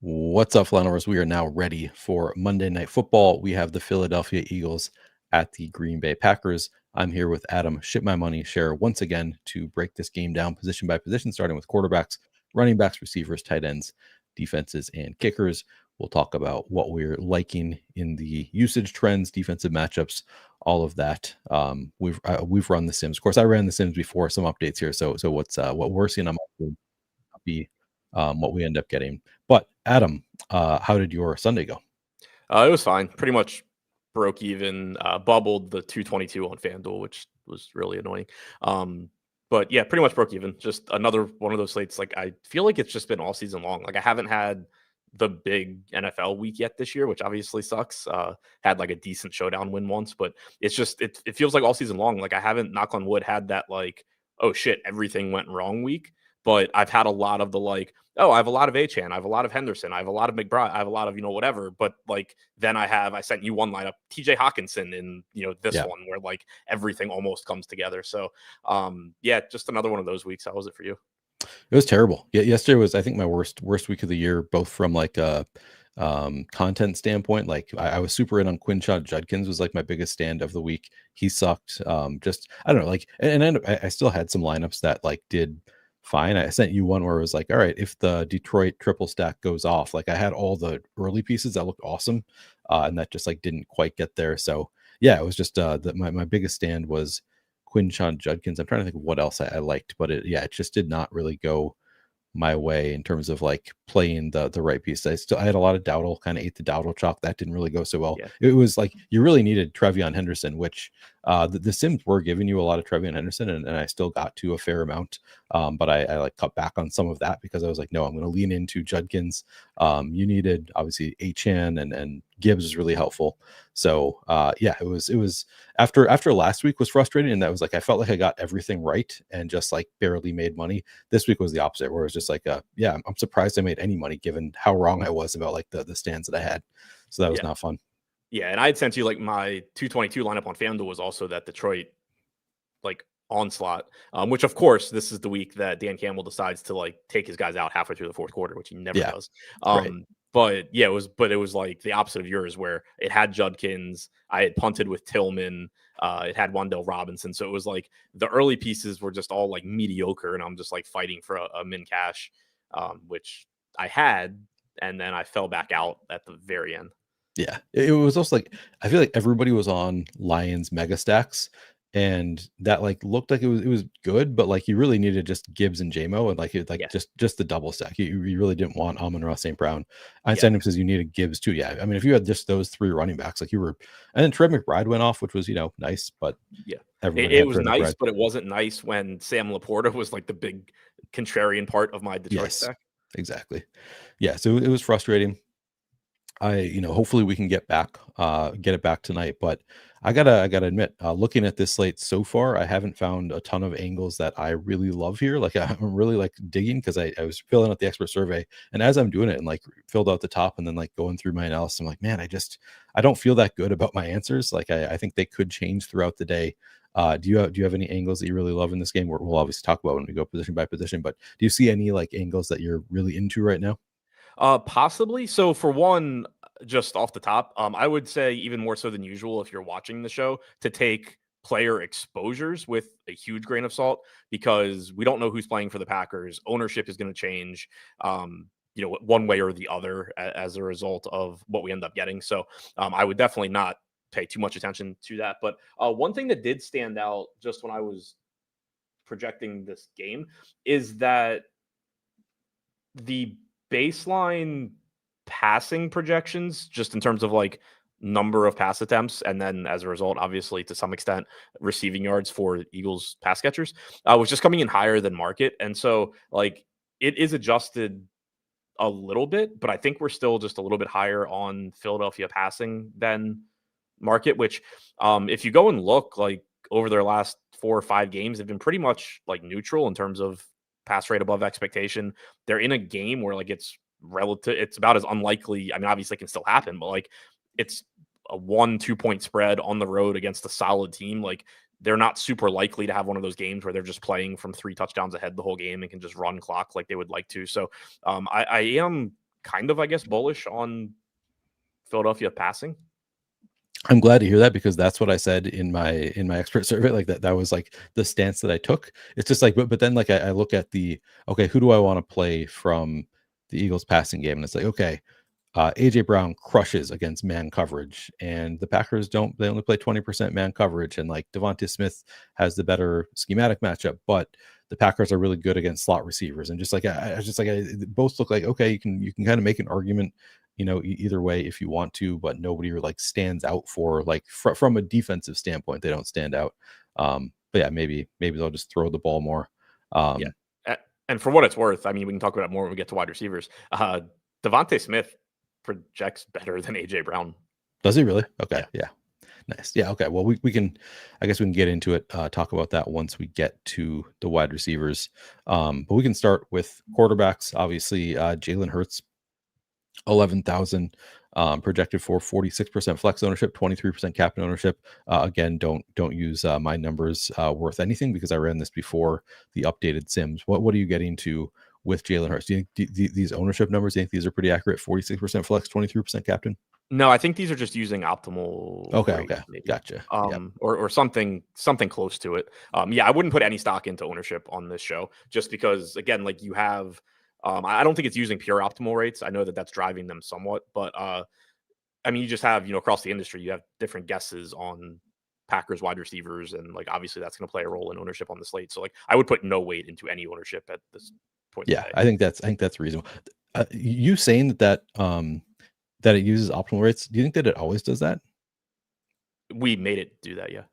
What's up, Flanovers? We are now ready for Monday Night Football. We have the Philadelphia Eagles at the Green Bay Packers. I'm here with Adam ShipMyMoney Scherer once again to break this game down position by position, starting with quarterbacks, running backs, receivers, tight ends, defenses, and kickers. We'll talk about what we're liking in the usage trends, defensive matchups, all of that. We've run the Sims. Of course, I ran the Sims before. Some updates here. So what we're seeing on my be what we end up getting. But Adam, how did your Sunday go? It was fine. Pretty much broke even. Bubbled the 222 on FanDuel, which was really annoying. But yeah, pretty much broke even. Just another one of those slates. Like I feel like it's just been all season long. Like I haven't had the big NFL week yet this year, which obviously sucks. Had like a decent showdown win once, but it's just it feels like all season long. Like I haven't, knock on wood, had that like, oh shit, everything went wrong week. But I've had a lot of the like, oh, I have a lot of Achane, I have a lot of Henderson, I have a lot of McBride, I have a lot of, whatever. But like then I sent you one lineup, TJ Hawkinson in, this one where like everything almost comes together. So yeah, just another one of those weeks. How was it for you? It was terrible. Yeah, yesterday was I think my worst week of the year, both from like a content standpoint. Like I was super in on Quinshon Judkins was like my biggest stand of the week. He sucked. Just I don't know, like and I still had some lineups that like did fine. I sent you one where it was like, all right, if the Detroit triple stack goes off, like I had all the early pieces that looked awesome, and that just like didn't quite get there. So yeah, it was just my biggest stand was Quinshon Judkins. I'm trying to think of what else I liked, but it just did not really go my way in terms of like playing the right piece. I had a lot of Dowdle, kind of ate the Dowdle chalk. That didn't really go so well. Yeah. It was like you really needed Trevion Henderson, which the Sims were giving you a lot of Trevion Henderson, and I still got to a fair amount. But I like cut back on some of that because I was like, no, I'm going to lean into Judkins. You needed obviously Achane and Gibbs was really helpful. So yeah, it was after last week was frustrating, and that was like I felt like I got everything right and just like barely made money. This week was the opposite, where it was just like yeah, I'm surprised I made any money given how wrong I was about like the stands that I had. So that was not fun. Yeah, and I had sent you like my 222 lineup on FanDuel was also that Detroit like onslaught, which of course this is the week that Dan Campbell decides to like take his guys out halfway through the fourth quarter, which he never does. Right. But yeah, it was like the opposite of yours, where it had Judkins, I had punted with Tillman, it had Wan'Dale Robinson, so it was like the early pieces were just all like mediocre, and I'm just like fighting for a min cash, which I had, and then I fell back out at the very end. Yeah, it was also like I feel like everybody was on Lions mega stacks, and that like looked like it was good, but like you really needed just Gibbs and JMO, and like just the double stack. You really didn't want Amon-Ra St. Brown. Einstein says you needed Gibbs too. Yeah, I mean if you had just those three running backs, like you were, and then Trey McBride went off, which was nice, but yeah, it was nice, but it wasn't nice when Sam Laporta was like the big contrarian part of my Detroit stack. Exactly. Yeah, so it was frustrating. Hopefully we can get it back tonight, but I gotta admit, looking at this slate so far, I haven't found a ton of angles that I really love here. Like I'm really like digging because I was filling out the expert survey, and as I'm doing it and like filled out the top and then like going through my analysis, I'm like, man, I don't feel that good about my answers. Like I think they could change throughout the day. Do you have any angles that you really love in this game? We'll obviously talk about when we go position by position, but do you see any like angles that you're really into right now? Possibly. So for one, just off the top, I would say even more so than usual if you're watching the show to take player exposures with a huge grain of salt, because we don't know who's playing for the Packers. Ownership is going to change, one way or the other as a result of what we end up getting. So I would definitely not pay too much attention to that. But one thing that did stand out just when I was projecting this game is that the baseline passing projections, just in terms of like number of pass attempts, and then as a result, obviously to some extent, receiving yards for Eagles pass catchers, was just coming in higher than market. And so like it is adjusted a little bit, but I think we're still just a little bit higher on Philadelphia passing than market, which if you go and look like over their last 4 or 5 games, they've been pretty much like neutral in terms of pass rate above expectation. They're in a game where like it's relative, it's about as unlikely. I mean, obviously it can still happen, but like it's a 1-2 point spread on the road against a solid team. Like they're not super likely to have one of those games where they're just playing from 3 touchdowns ahead the whole game and can just run clock like they would like to. So I am kind of, I guess, bullish on Philadelphia passing. I'm glad to hear that, because that's what I said in my expert survey. Like that was like the stance that I took. It's just like, but then like I look at okay, who do I want to play from the Eagles passing game? And it's like, okay, AJ Brown crushes against man coverage, and the Packers don't. They only play 20% man coverage, and like Devontae Smith has the better schematic matchup, but the Packers are really good against slot receivers. And just like both look like, okay, you can kind of make an argument, either way if you want to, but nobody like stands out for like from a defensive standpoint. They don't stand out. But yeah, maybe they'll just throw the ball more. Yeah, and for what it's worth, I mean, we can talk about it more when we get to wide receivers. Devontae Smith projects better than AJ Brown. Does he really? Okay, yeah. Nice. Yeah. Okay. Well, we can, I guess we can get into it, talk about that once we get to the wide receivers. But we can start with quarterbacks. Obviously, Jalen Hurts, 11,000, projected for 46% flex ownership, 23% captain ownership. Again, don't use my numbers worth anything, because I ran this before the updated sims. What are you getting to with Jalen Hurts? Do you think these ownership numbers, do you think these are pretty accurate? 46% flex, 23% captain? No, I think these are just using optimal. Okay, maybe. Gotcha. Or something close to it. Yeah, I wouldn't put any stock into ownership on this show, just because, again, like you have, I don't think it's using pure optimal rates. I know that that's driving them somewhat, but I mean, you just have, across the industry, you have different guesses on Packers wide receivers, and like obviously that's going to play a role in ownership on the slate. So like I would put no weight into any ownership at this point. Yeah, I think that's reasonable. You saying that it uses optimal rates, do you think that it always does that? We made it do that, yeah.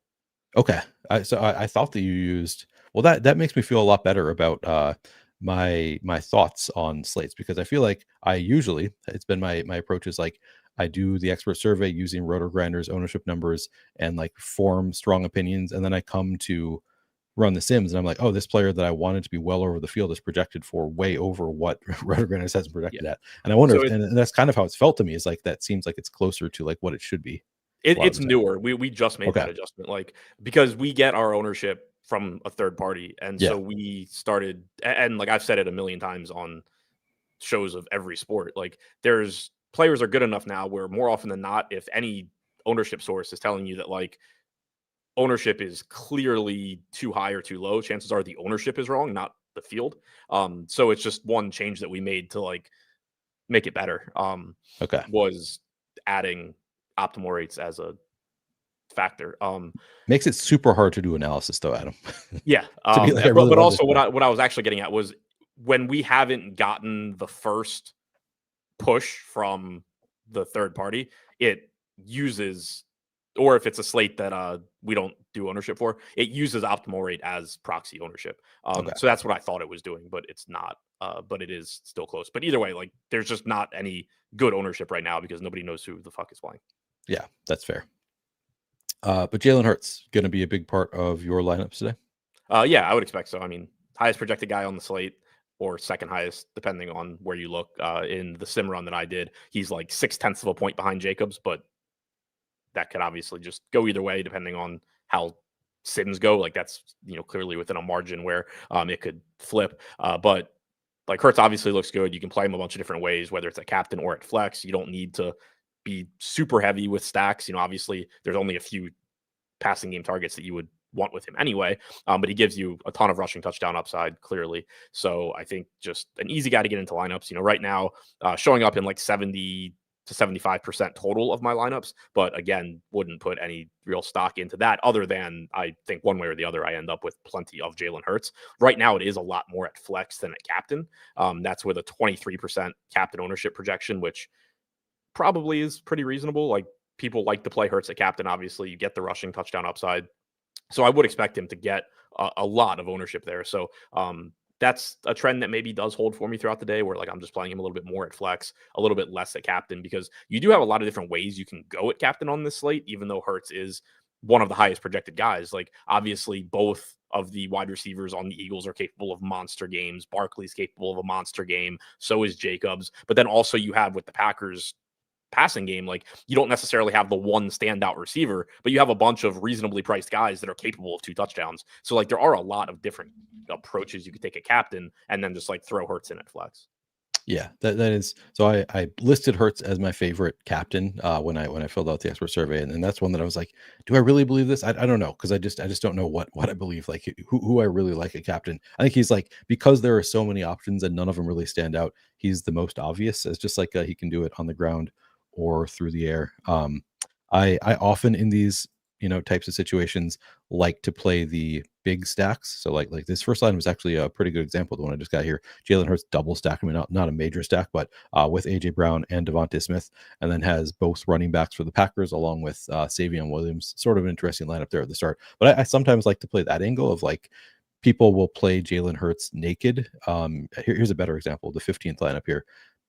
Okay. So I thought that you used, well, that makes me feel a lot better about my thoughts on slates, because I feel like it's been my approach is like I do the expert survey using Roto Grinders ownership numbers and like form strong opinions, and then I come to run the sims and I'm like, oh, this player that I wanted to be well over the field is projected for way over what Roto Grinders has projected at. And I wonder and that's kind of how it's felt to me, is like that seems like it's closer to like what it should be. It's newer. We just made that adjustment, like, because we get our ownership from a third party, and so we started, and like I've said it a million times on shows of every sport, like players are good enough now where more often than not, if any ownership source is telling you that like ownership is clearly too high or too low, chances are the ownership is wrong, not the field. So it's just one change that we made to like make it better. Was adding optimal rates as a factor. Makes it super hard to do analysis though, Adam. Yeah. But also what I was actually getting at was, when we haven't gotten the first push from the third party, it uses, or if it's a slate that we don't do ownership for, it uses optimal rate as proxy ownership. So that's what I thought it was doing, but it's not. But it is still close. But either way, like there's just not any good ownership right now because nobody knows who the fuck is playing. Yeah, that's fair. But Jalen Hurts going to be a big part of your lineups today? Yeah, I would expect so. I mean, highest projected guy on the slate, or second highest, depending on where you look. In the sim run that I did, he's like 0.6 of a point behind Jacobs, but that could obviously just go either way depending on how sims go. Like that's, clearly within a margin where it could flip. But like Hurts obviously looks good. You can play him a bunch of different ways, whether it's a captain or at flex. You don't need to be super heavy with stacks. Obviously there's only a few passing game targets that you would want with him anyway. But he gives you a ton of rushing touchdown upside, clearly. So I think just an easy guy to get into lineups. Right now, showing up in like 70 to 75% total of my lineups, but again, wouldn't put any real stock into that, other than I think one way or the other, I end up with plenty of Jalen Hurts. Right now, it is a lot more at flex than at captain. That's with a 23% captain ownership projection, which probably is pretty reasonable. Like people like to play Hurts at captain. Obviously, you get the rushing touchdown upside. So I would expect him to get a lot of ownership there. So that's a trend that maybe does hold for me throughout the day, where like I'm just playing him a little bit more at flex, a little bit less at captain, because you do have a lot of different ways you can go at captain on this slate, even though Hurts is one of the highest projected guys. Like obviously both of the wide receivers on the Eagles are capable of monster games. Barkley's capable of a monster game. So is Jacobs. But then also you have with the Packers passing game, like you don't necessarily have the one standout receiver, but you have a bunch of reasonably priced guys that are capable of 2 touchdowns. So like there are a lot of different approaches you could take a captain and then just like throw Hurts in at flex. Yeah, that is. So I listed Hertz as my favorite captain when I filled out the expert survey, and that's one that I was like, do I really believe this? I don't know, because I just don't know what I believe, like who I really like a captain. I think he's like, because there are so many options and none of them really stand out. He's the most obvious, as just like he can do it on the ground or through the air. I often in these types of situations like to play the big stacks. So like this first line was actually a pretty good example. The one I just got here, Jalen Hurts double stack. I mean, not a major stack, but with AJ Brown and Devontae Smith, and then has both running backs for the Packers along with Savion Williams. Sort of an interesting lineup there at the start. But I sometimes like to play that angle of like people will play Jalen Hurts naked. Here's a better example: the 15th lineup here.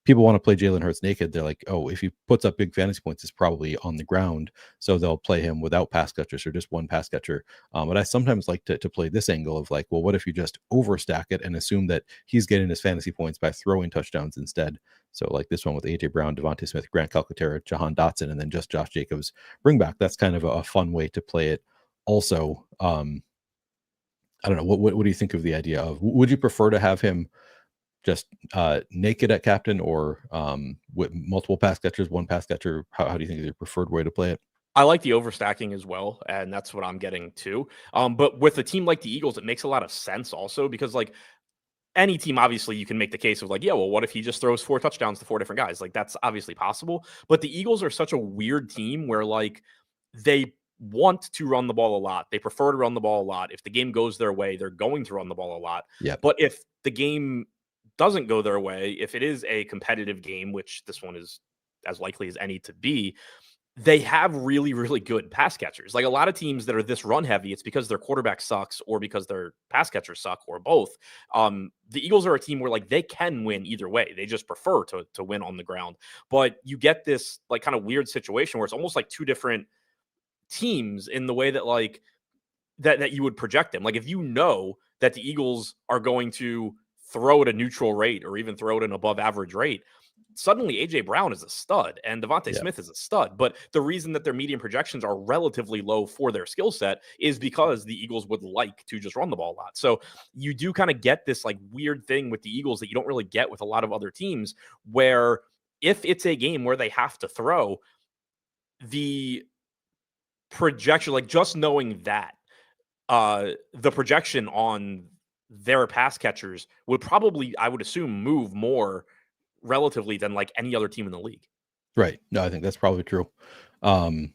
People want to play Jalen Hurts naked. They're like, oh, if he puts up big fantasy points, it's probably on the ground. So they'll play him without pass catchers or just one pass catcher. But I sometimes like to play this angle of like, well, what if you just overstack it and assume that he's getting his fantasy points by throwing touchdowns instead? So like this one with AJ Brown, Devontae Smith, Grant Calcaterra, Jahan Dotson, and then just Josh Jacobs bring back. That's kind of a fun way to play it. Also, I don't know. What do you think of the idea of? Would you prefer to have him just naked at captain, or with multiple pass catchers, one pass catcher? How do you think is your preferred way to play it? I like the overstacking as well, and that's what I'm getting to. But with a team like the Eagles, it makes a lot of sense also because like any team, obviously, you can make the case of like, yeah, well, what if he just throws 4 touchdowns to 4 different guys? Like that's obviously possible. But the Eagles are such a weird team where like they want to run the ball a lot. They prefer to run the ball a lot. If the game goes their way, they're going to run the ball a lot. Yep. But if the game doesn't go their way, if it is a competitive game, which this one is as likely as any to be, they have really, really good pass catchers. Like a lot of teams that are this run heavy, it's because their quarterback sucks or because their pass catchers suck or both. The Eagles are a team where like they can win either way. They just prefer to win on the ground. But you get this like kind of weird situation where it's almost like two different teams in the way that like that you would project them. Like if you know that the Eagles are going to throw at a neutral rate or even throw at an above average rate, suddenly AJ Brown is a stud and Devontae Yeah. Smith is a stud. But the reason that their median projections are relatively low for their skill set is because the Eagles would like to just run the ball a lot. So you do kind of get this like weird thing with the Eagles that you don't really get with a lot of other teams, where if it's a game where they have to throw, the projection, like just knowing that the projection on their pass catchers would probably, I would assume, move more relatively than like any other team in the league. Right. No, I think that's probably true. Um,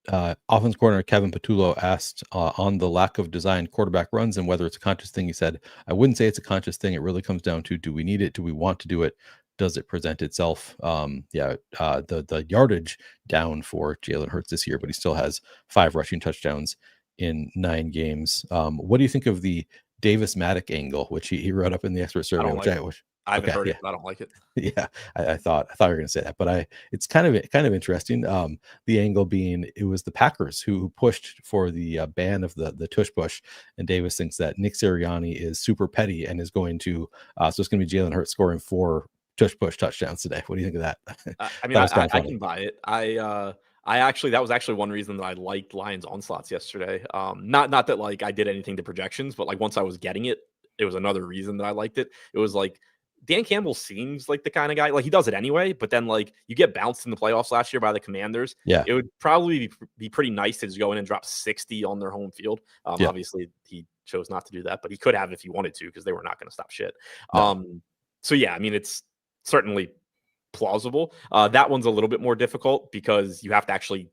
offense corner Kevin Patullo asked on the lack of designed quarterback runs and whether it's a conscious thing. He said, I wouldn't say it's a conscious thing. It really comes down to, do we need it? Do we want to do it? Does it present itself? The yardage down for Jalen Hurts this year, but he still has 5 rushing touchdowns in 9 games. What do you think of the Davis Maddock angle, which he wrote up in the expert I survey, don't which like I it. wish. I haven't Okay, heard yeah. it, but I don't like it. Yeah, I thought you were going to say that, but it's kind of interesting. The angle being it was the Packers who pushed for the ban of the tush push, and Davis thinks that Nick Sirianni is super petty and is going to so it's going to be Jalen Hurts scoring 4 tush push touchdowns today. What do you think of that? I mean, That was kind of I funny. can buy it. I actually, that was actually one reason that I liked Lions Onslaughts yesterday. Not that like I did anything to projections, but like once I was getting it, it was another reason that I liked it. It was like Dan Campbell seems like the kind of guy, like he does it anyway, but then like you get bounced in the playoffs last year by the Commanders. Yeah, It would probably be pretty nice to just go in and drop 60 on their home field. yeah, Obviously he chose not to do that, but he could have if he wanted to, because they were not going to stop shit. no, So yeah, I mean, it's certainly plausible. That one's a little bit more difficult because you have to actually,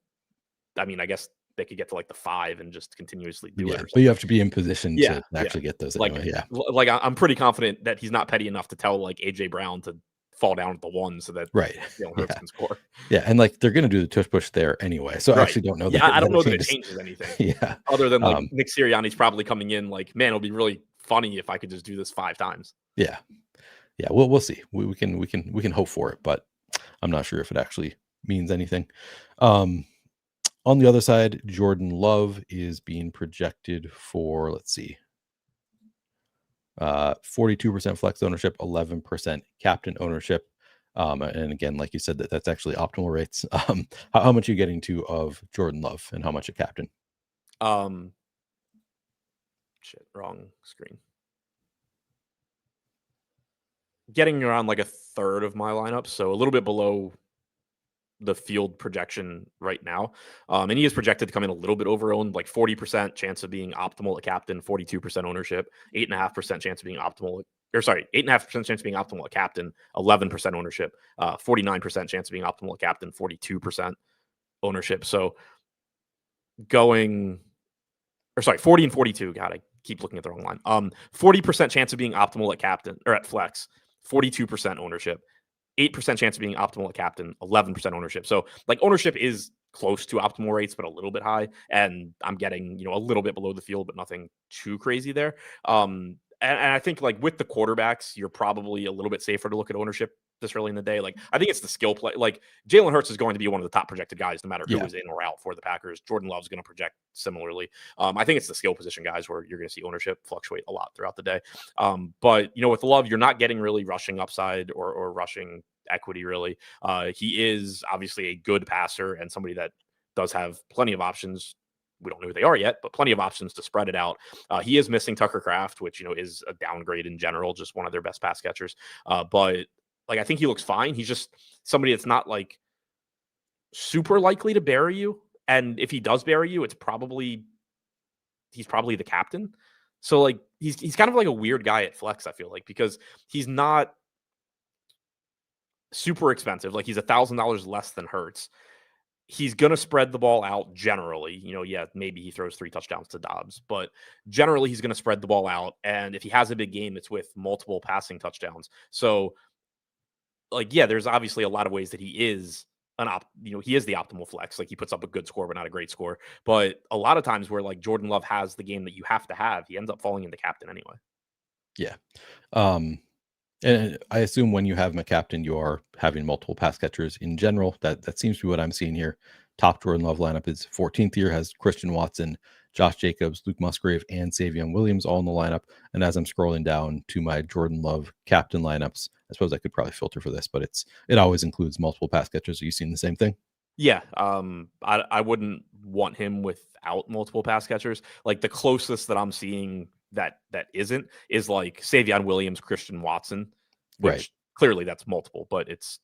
I mean, I guess they could get to like the 5 and just continuously do it yeah, or but you something. have to be in position Yeah, to yeah. actually get those Like, anyway. Yeah, like I'm pretty confident that he's not petty enough to tell like AJ Brown to fall down at the 1 so that right. Jalen Hurts Yeah, can score. yeah, and like they're going to do the tush push there anyway, so I Right. actually don't know that Yeah, I don't that it know that it changes. changes anything Yeah, other than like um, Nick Sirianni's probably coming in like, man, it'll be really funny if I could just do this 5 times. yeah. Yeah, we'll see. We can hope for it, but I'm not sure if it actually means anything. Um, on the other side, Jordan Love is being projected for, let's see, 42% flex ownership, 11% captain ownership. And again, like you said, that's actually optimal rates. How much are you getting to of Jordan Love and how much a captain? Um, Shit, wrong screen. getting around like a third of my lineup, so a little bit below the field projection right now. And he is projected to come in a little bit over owned, like 40% chance of being optimal at captain, 42% ownership, 8.5% chance of being optimal. Or sorry, 8.5% chance of being optimal at captain, 11% ownership, 49% chance of being optimal at captain, 42% ownership. So going, or sorry, 40 and 42. God, I keep looking at the wrong line. 40% chance of being optimal at captain or at flex, 42% ownership, 8% chance of being optimal at captain, 11% ownership. So like ownership is close to optimal rates, but a little bit high. And I'm getting, a little bit below the field, but nothing too crazy there. And I think like with the quarterbacks, you're probably a little bit safer to look at ownership this early in the day. Like I think it's the skill play. Like Jalen Hurts is going to be one of the top projected guys, no matter who is in or out for the Packers. Jordan Love's going to project similarly. I think it's the skill position guys where you're going to see ownership fluctuate a lot throughout the day. But with Love, you're not getting really rushing upside or rushing equity really. He is obviously a good passer and somebody that does have plenty of options. We don't know who they are yet, but plenty of options to spread it out. He is missing Tucker Kraft, which is a downgrade in general, just one of their best pass catchers. But like I think he looks fine. He's just somebody that's not like super likely to bury you. And if he does bury you, he's probably the captain. So like he's kind of like a weird guy at flex, I feel like, because he's not super expensive. Like he's $1,000 less than Hurts. He's going to spread the ball out generally. Maybe he throws 3 touchdowns to Dobbs, but generally he's going to spread the ball out. And if he has a big game, it's with multiple passing touchdowns. So like, there's obviously a lot of ways that he is he is the optimal flex. Like he puts up a good score, but not a great score. But a lot of times where like Jordan Love has the game that you have to have, he ends up falling into captain anyway. Yeah. And I assume when you have him a captain, you are having multiple pass catchers in general. That seems to be what I'm seeing here. Top Jordan Love lineup is 14th year, has Christian Watson, Josh Jacobs, Luke Musgrave, and Savion Williams all in the lineup. And as I'm scrolling down to my Jordan Love captain lineups, I suppose I could probably filter for this, but it always includes multiple pass catchers. Are you seeing the same thing? Yeah. I wouldn't want him without multiple pass catchers. Like the closest that I'm seeing that isn't is like Savion Williams, Christian Watson, which clearly that's multiple, but it's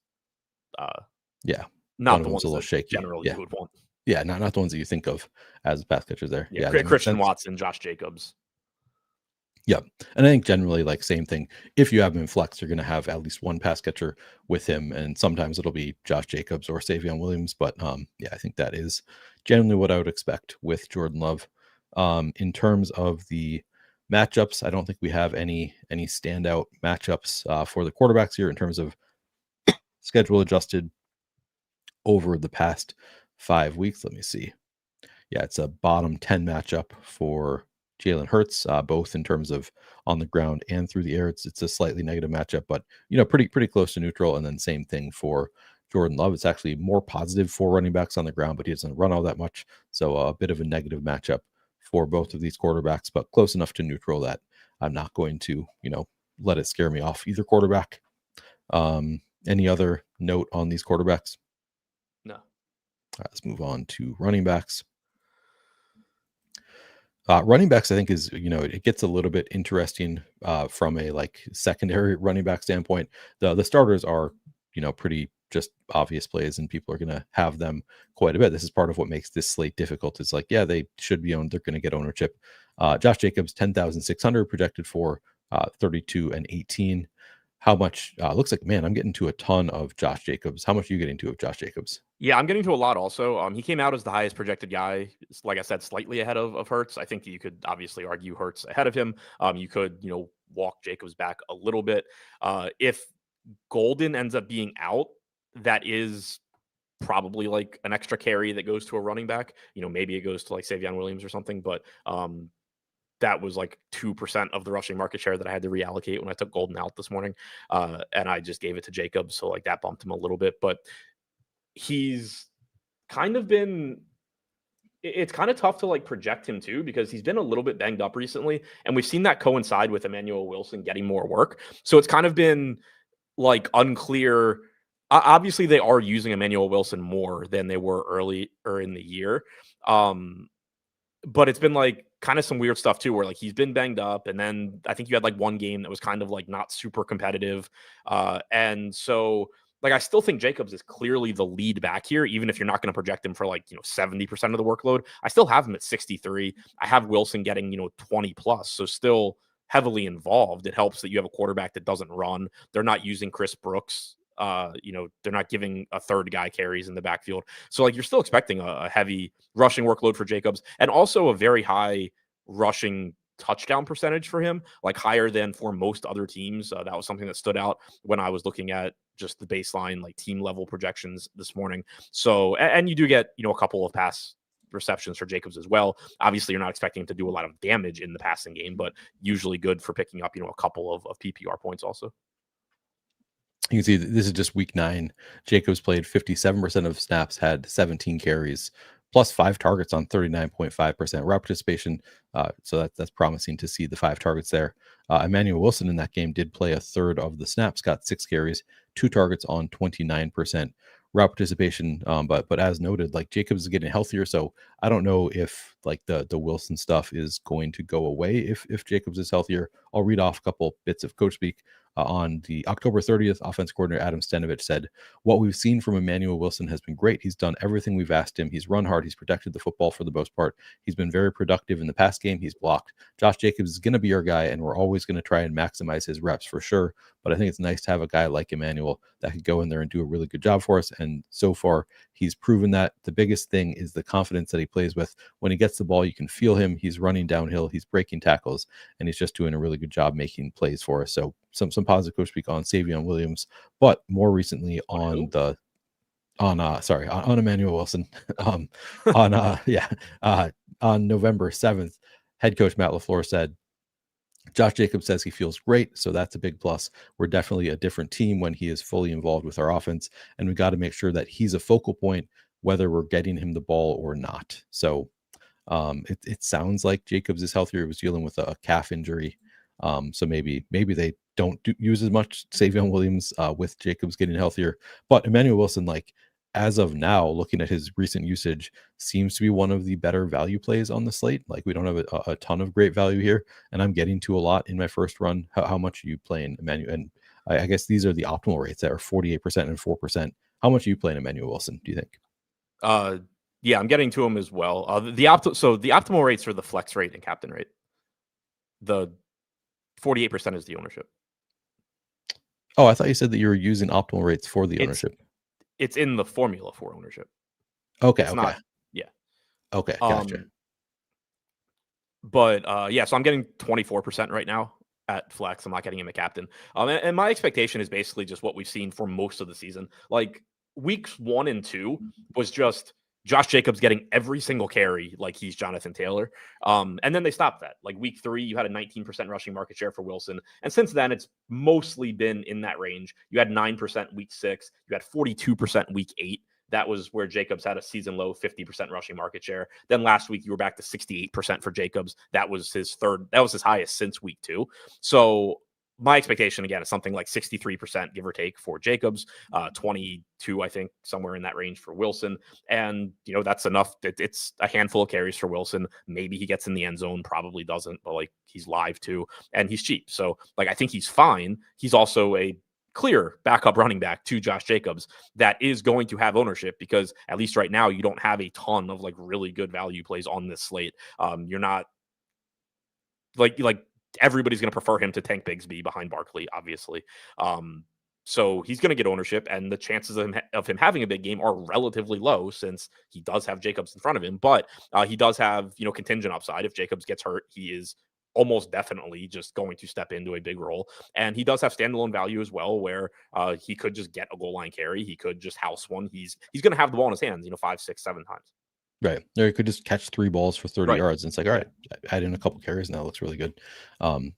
not the ones a little that shaky. generally you would want. Yeah, not the ones that you think of as pass catchers there. Yeah, Christian Watson, Josh Jacobs. Yeah. And I think generally, like, same thing. If you have him in flex, you're going to have at least one pass catcher with him. And sometimes it'll be Josh Jacobs or Savion Williams. But I think that is generally what I would expect with Jordan Love. In terms of the matchups, I don't think we have any standout matchups for the quarterbacks here in terms of schedule adjusted over the past 5 weeks. Let me see. Yeah, it's a bottom 10 matchup for Jalen Hurts, both in terms of on the ground and through the air. It's a slightly negative matchup, but pretty close to neutral. And then same thing for Jordan Love. It's actually more positive for running backs on the ground, but he doesn't run all that much. So a bit of a negative matchup for both of these quarterbacks, but close enough to neutral that I'm not going to, let it scare me off either quarterback. Any other note on these quarterbacks? No. All right, let's move on to running backs. Running backs, I think, is, it gets a little bit interesting from a like secondary running back standpoint. The starters are, pretty just obvious plays, and people are going to have them quite a bit. This is part of what makes this slate difficult. It's like, they should be owned. They're going to get ownership. Josh Jacobs, 10,600 projected for 32 and 18. How much? Looks like, man, I'm getting to a ton of Josh Jacobs. How much are you getting to of Josh Jacobs? Yeah, I'm getting to a lot also. He came out as the highest projected guy, like I said, slightly ahead of Hurts. I think you could obviously argue Hurts ahead of him. You could, walk Jacobs back a little bit. If Golden ends up being out, that is probably like an extra carry that goes to a running back. Maybe it goes to like Savion Williams or something, but that was like 2% of the rushing market share that I had to reallocate when I took Golden out this morning. And I just gave it to Jacobs. So like that bumped him a little bit, but he's kind of been, it's kind of tough to like project him too, because he's been a little bit banged up recently. And we've seen that coincide with Emmanuel Wilson getting more work. So it's kind of been like unclear. Obviously they are using Emmanuel Wilson more than they were early or in the year. But it's been like kind of some weird stuff too, where like he's been banged up, and then I think you had like one game that was kind of like not super competitive, and so like I still think Jacobs is clearly the lead back here, even if you're not going to project him for like 70% of the workload. I still have him at 63. I have Wilson getting 20 plus, so still heavily involved. It helps that you have a quarterback that doesn't run. They're not using Chris Brooks. They're not giving a third guy carries in the backfield. So like you're still expecting a heavy rushing workload for Jacobs, and also a very high rushing touchdown percentage for him, like higher than for most other teams. That was something that stood out when I was looking at just the baseline like team level projections this morning. So and you do get a couple of pass receptions for Jacobs as well. Obviously, you're not expecting him to do a lot of damage in the passing game, but usually good for picking up a couple of PPR points also. You can see this is just week 9. Jacobs played 57% of snaps, had 17 carries, plus 5 targets on 39.5% route participation. So that's promising to see the 5 targets there. Emmanuel Wilson in that game did play a third of the snaps, got 6 carries, 2 targets on 29% route participation. But as noted, like Jacobs is getting healthier, so I don't know if like the Wilson stuff is going to go away if Jacobs is healthier. I'll read off a couple bits of coach speak. On the October 30th, offense coordinator Adam Stenavich said, "What we've seen from Emmanuel Wilson has been great. He's done everything we've asked him. He's run hard. He's protected the football for the most part. He's been very productive in the pass game. He's blocked. Josh Jacobs is going to be our guy, and we're always going to try and maximize his reps for sure. But I think it's nice to have a guy like Emmanuel that could go in there and do a really good job for us. And so far, he's proven that. The biggest thing is the confidence that he plays with. When he gets the ball, you can feel him. He's running downhill. He's breaking tackles, and he's just doing a really good job making plays for us." So some positive coach speak on Savion Williams, but more recently on Emmanuel Wilson. On November 7th, head coach Matt LaFleur said, "Josh Jacobs says he feels great, so that's a big plus. We're definitely a different team when he is fully involved with our offense, and we got to make sure that he's a focal point, whether we're getting him the ball or not." So it sounds like Jacobs is healthier. He was dealing with a calf injury. So maybe they don't use as much Savion Williams with Jacobs getting healthier. But Emmanuel Wilson, like as of now, looking at his recent usage, seems to be one of the better value plays on the slate. Like we don't have a ton of great value here, and I'm getting to a lot in my first run. How much are you playing Emmanuel? And I guess these are the optimal rates that are 48% and 4%. How much are you playing Emmanuel Wilson, do you think? Yeah, I'm getting to him as well. The optimal rates are the flex rate and captain rate. The 48% is the ownership. Oh, I thought you said that you were using optimal rates for the ownership. It's in the formula for ownership. Okay. It's not. Yeah. Okay. Gotcha. But yeah, so I'm getting 24% right now at flex. I'm not getting him a captain. And my expectation is basically just what we've seen for most of the season. Like weeks 1 and 2 was just Josh Jacobs getting every single carry like he's Jonathan Taylor. And then they stopped that. Like week 3, you had a 19% rushing market share for Wilson. And since then, it's mostly been in that range. You had 9% week 6. You had 42% week 8. That was where Jacobs had a season low 50% rushing market share. Then last week you were back to 68% for Jacobs. That was his highest since week 2. So my expectation again is something like 63%, give or take, for Jacobs, 22, I think, somewhere in that range for Wilson. And that's enough. It's a handful of carries for Wilson. Maybe he gets in the end zone, probably doesn't, but like he's live too, and he's cheap. So like I think he's fine. He's also a clear backup running back to Josh Jacobs that is going to have ownership, because at least right now you don't have a ton of like really good value plays on this slate. You're not like everybody's going to prefer him to Tank Bigsby behind Barkley, obviously. So he's going to get ownership, and the chances of him having a big game are relatively low since he does have Jacobs in front of him. But he does have contingent upside. If Jacobs gets hurt, he is almost definitely just going to step into a big role. And he does have standalone value as well, where he could just get a goal line carry. He could just house one. He's going to have the ball in his hands, 5, 6, 7 times. Right. Or he could just catch 3 balls for 30 Right. yards. And it's like, all right, add in a couple carries now. It looks really good.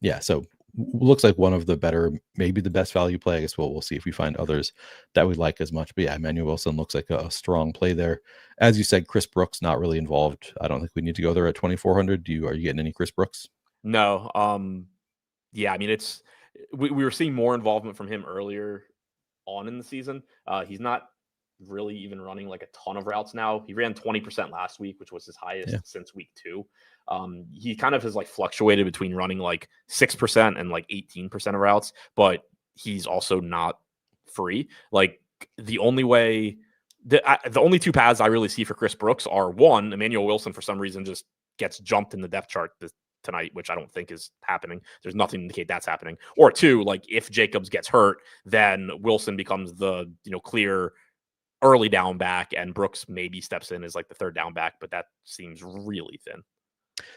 Yeah. So looks like one of the better, maybe the best value play. I guess we'll see if we find others that we like as much. But yeah, Emmanuel Wilson looks like a strong play there. As you said, Chris Brooks not really involved. I don't think we need to go there at 2,400. Are you getting any Chris Brooks? No. Yeah, I mean, we were seeing more involvement from him earlier on in the season. He's not really even running like a ton of routes now. He ran 20% last week, which was his highest since week 2. He kind of has like fluctuated between running like 6% and like 18% of routes, but he's also not free. Like the only way, the only two paths I really see for Chris Brooks are, one, Emmanuel Wilson for some reason just gets jumped in the depth chart tonight, which I don't think is happening. There's nothing to indicate that's happening. Or two, like if Jacobs gets hurt, then Wilson becomes the clear early down back, and Brooks maybe steps in as like the third down back, but that seems really thin.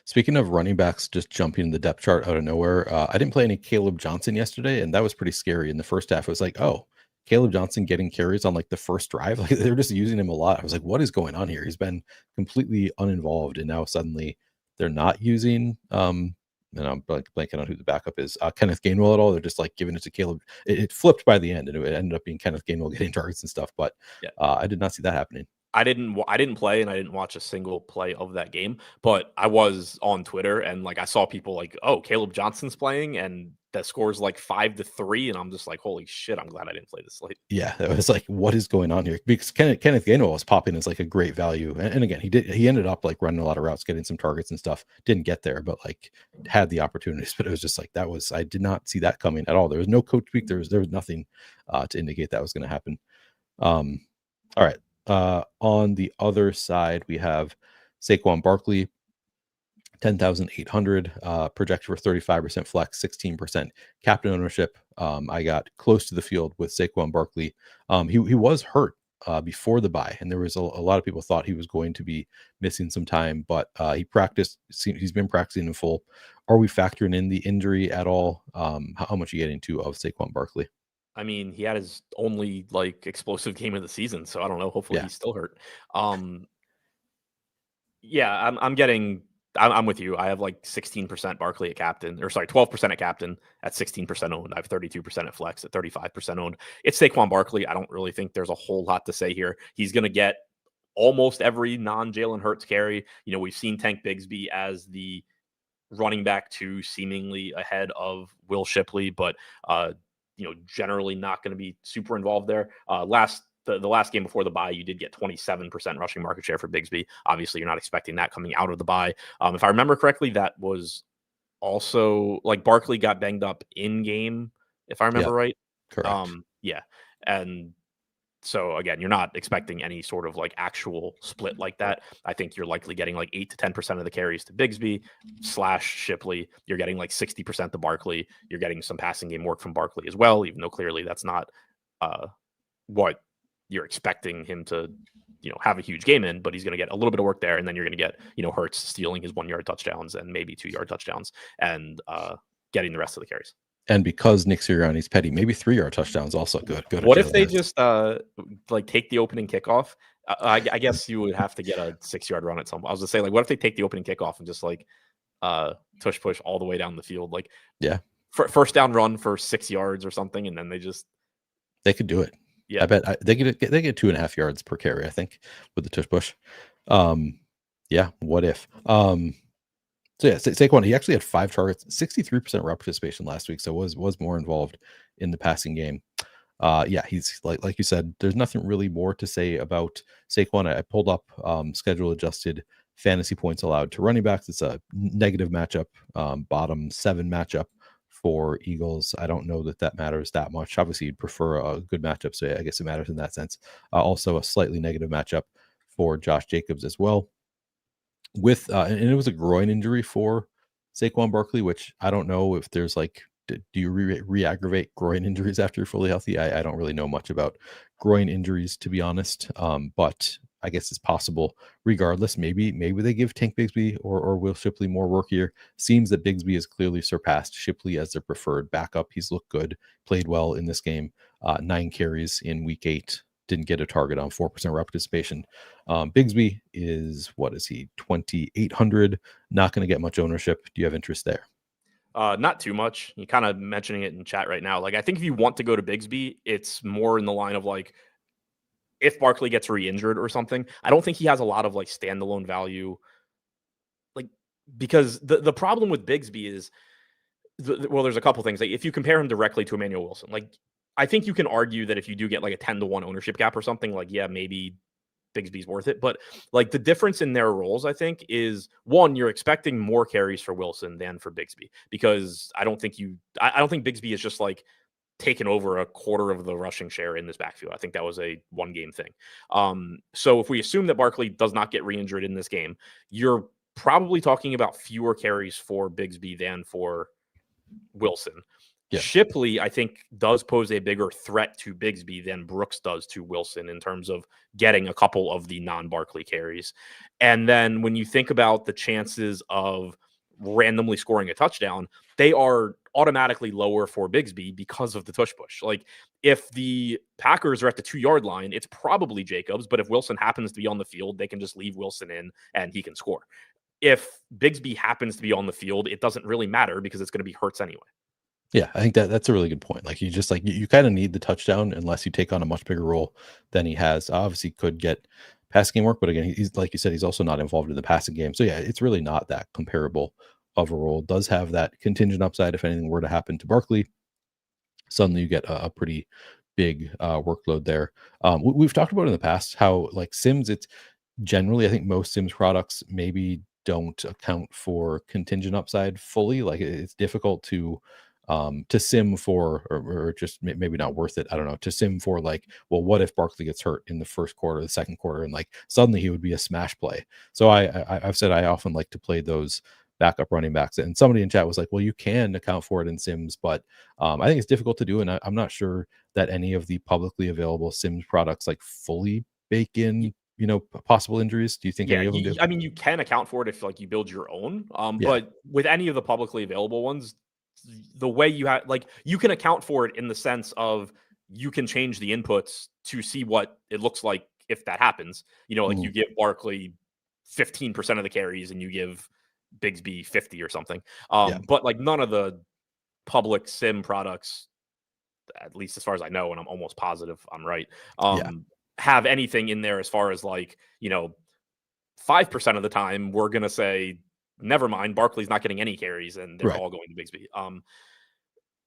Speaking of running backs just jumping in the depth chart out of nowhere, I didn't play any Caleb Johnson yesterday, and that was pretty scary. In the first half, it was like, oh, Caleb Johnson getting carries on like the first drive. Like they're just using him a lot. I was like, what is going on here? He's been completely uninvolved, and now suddenly they're not using and I'm blanking on who the backup is, Kenneth Gainwell at all. They're just like giving it to Caleb. It flipped by the end, and it ended up being Kenneth Gainwell getting targets and stuff. But I did not see that happening. I didn't play, and I didn't watch a single play of that game, but I was on Twitter, and like I saw people like, oh, Caleb Johnson's playing, and that score's like 5-3, and I'm just like, holy shit, I'm glad I didn't play this late. Yeah, it was like, what is going on here? Because Kenneth Gainwell was popping as like a great value, and again, he ended up like running a lot of routes, getting some targets and stuff. Didn't get there, but like had the opportunities. But it was just like I did not see that coming at all. There was no coach tweak. There was nothing to indicate that was going to happen. All right. On the other side, we have Saquon Barkley, 10,800, projected for 35% flex, 16% captain ownership. I got close to the field with Saquon Barkley. He was hurt before the bye, and there was a lot of people thought he was going to be missing some time, but he practiced. He's been practicing in full. Are we factoring in the injury at all? How much are you getting to of Saquon Barkley? I mean, he had his only like explosive game of the season, so I don't know. Hopefully he's still hurt. Yeah, I'm with you. I have like 16% Barkley at captain, or sorry, 12% at captain at 16% owned. I have 32% at flex at 35% owned. It's Saquon Barkley. I don't really think there's a whole lot to say here. He's going to get almost every non-Jalen Hurts carry. We've seen Tank Bigsby as the running back 2 seemingly ahead of Will Shipley, but generally not going to be super involved there. The last game before the bye, you did get 27% rushing market share for Bigsby. Obviously, you're not expecting that coming out of the bye. If I remember correctly, that was also like Barkley got banged up in game, if I remember right. Correct. Yeah. And so again, you're not expecting any sort of like actual split like that. I think you're likely getting like 8 to 10% of the carries to Bigsby / Shipley. You're getting like 60% to Barkley. You're getting some passing game work from Barkley as well, even though clearly that's not what you're expecting him to, have a huge game in, but he's going to get a little bit of work there. And then you're going to get, Hurts stealing his 1-yard touchdowns and maybe 2-yard touchdowns and getting the rest of the carries. And because Nick Sirianni's petty, maybe 3-yard touchdowns also good. What if they just like take the opening kickoff? I guess you would have to get a 6-yard run at some. I was gonna say, like, what if they take the opening kickoff and just like tush push all the way down the field, like first down run for 6 yards or something, and then they could do it. Yeah, I bet they get 2.5 yards per carry, I think, with the tush push. Yeah, what if? So yeah, Saquon, he actually had 5 targets, 63% route participation last week, so was more involved in the passing game. Yeah, he's like you said, there's nothing really more to say about Saquon. I pulled up schedule adjusted fantasy points allowed to running backs. It's a negative matchup, bottom 7 matchup for Eagles. I don't know that matters that much. Obviously, you'd prefer a good matchup, so I guess it matters in that sense. Also, a slightly negative matchup for Josh Jacobs as well. With and it was a groin injury for Saquon Barkley, which I don't know if there's like, do you re-aggravate groin injuries after you're fully healthy? I don't really know much about groin injuries, to be honest, but I guess it's possible. Regardless, maybe they give Tank Bigsby or Will Shipley more work here. Seems that Bigsby has clearly surpassed Shipley as their preferred backup. He's looked good, played well in this game. 9 carries in week 8. Didn't get a target on 4% route participation. Bigsby is, what is he, 2,800? Not going to get much ownership. Do you have interest there? Not too much. You're kind of mentioning it in chat right now. Like, I think if you want to go to Bigsby, it's more in the line of like, if Barkley gets re-injured or something. I don't think he has a lot of like standalone value. Like, because the problem with Bigsby is, well, there's a couple things. Like, if you compare him directly to Emmanuel Wilson, like, I think you can argue that if you do get like a 10-1 ownership gap or something, like, yeah, maybe Bigsby's worth it. But like the difference in their roles, I think, is one, you're expecting more carries for Wilson than for Bigsby, because I don't think Bigsby is just like taken over a quarter of the rushing share in this backfield. I think that was a one game thing. So if we assume that Barkley does not get re-injured in this game, you're probably talking about fewer carries for Bigsby than for Wilson. Yeah. Shipley, I think, does pose a bigger threat to Bigsby than Brooks does to Wilson in terms of getting a couple of the non-Barkley carries. And then when you think about the chances of randomly scoring a touchdown, they are automatically lower for Bigsby because of the tush push. Like, if the Packers are at the 2-yard line, it's probably Jacobs, but if Wilson happens to be on the field, they can just leave Wilson in and he can score. If Bigsby happens to be on the field, it doesn't really matter because it's going to be Hurts anyway. Yeah, I think that's a really good point. Like, you just like you kind of need the touchdown unless you take on a much bigger role than he has. Obviously, could get passing game work, but again, he's like you said, he's also not involved in the passing game. So yeah, it's really not that comparable of a role. Does have that contingent upside if anything were to happen to Barkley. Suddenly, you get a pretty big workload there. We've talked about in the past how like Sims, it's generally I think most Sims products maybe don't account for contingent upside fully. Like it's difficult to sim for, or just maybe not worth it. I don't know, to sim for like, well, what if Barkley gets hurt in the first quarter, the second quarter, and like suddenly he would be a smash play. So I've said I often like to play those backup running backs. And somebody in chat was like, well, you can account for it in Sims, but I think it's difficult to do. And I'm not sure that any of the publicly available Sims products like fully bake in, possible injuries. Do you think Yeah, any of them do? I mean, you can account for it if like you build your own. Yeah. But with any of the publicly available ones, the way you have like you can account for it in the sense of you can change the inputs to see what it looks like if that happens. Like you Mhm. give Barkley 15% of the carries and you give Bigsby 50 or something. Yeah. But like none of the public sim products, at least as far as I know, and I'm almost positive I'm right, Yeah. have anything in there as far as like, 5% of the time we're gonna say, never mind, Barkley's not getting any carries and they're Right. all going to Bigsby.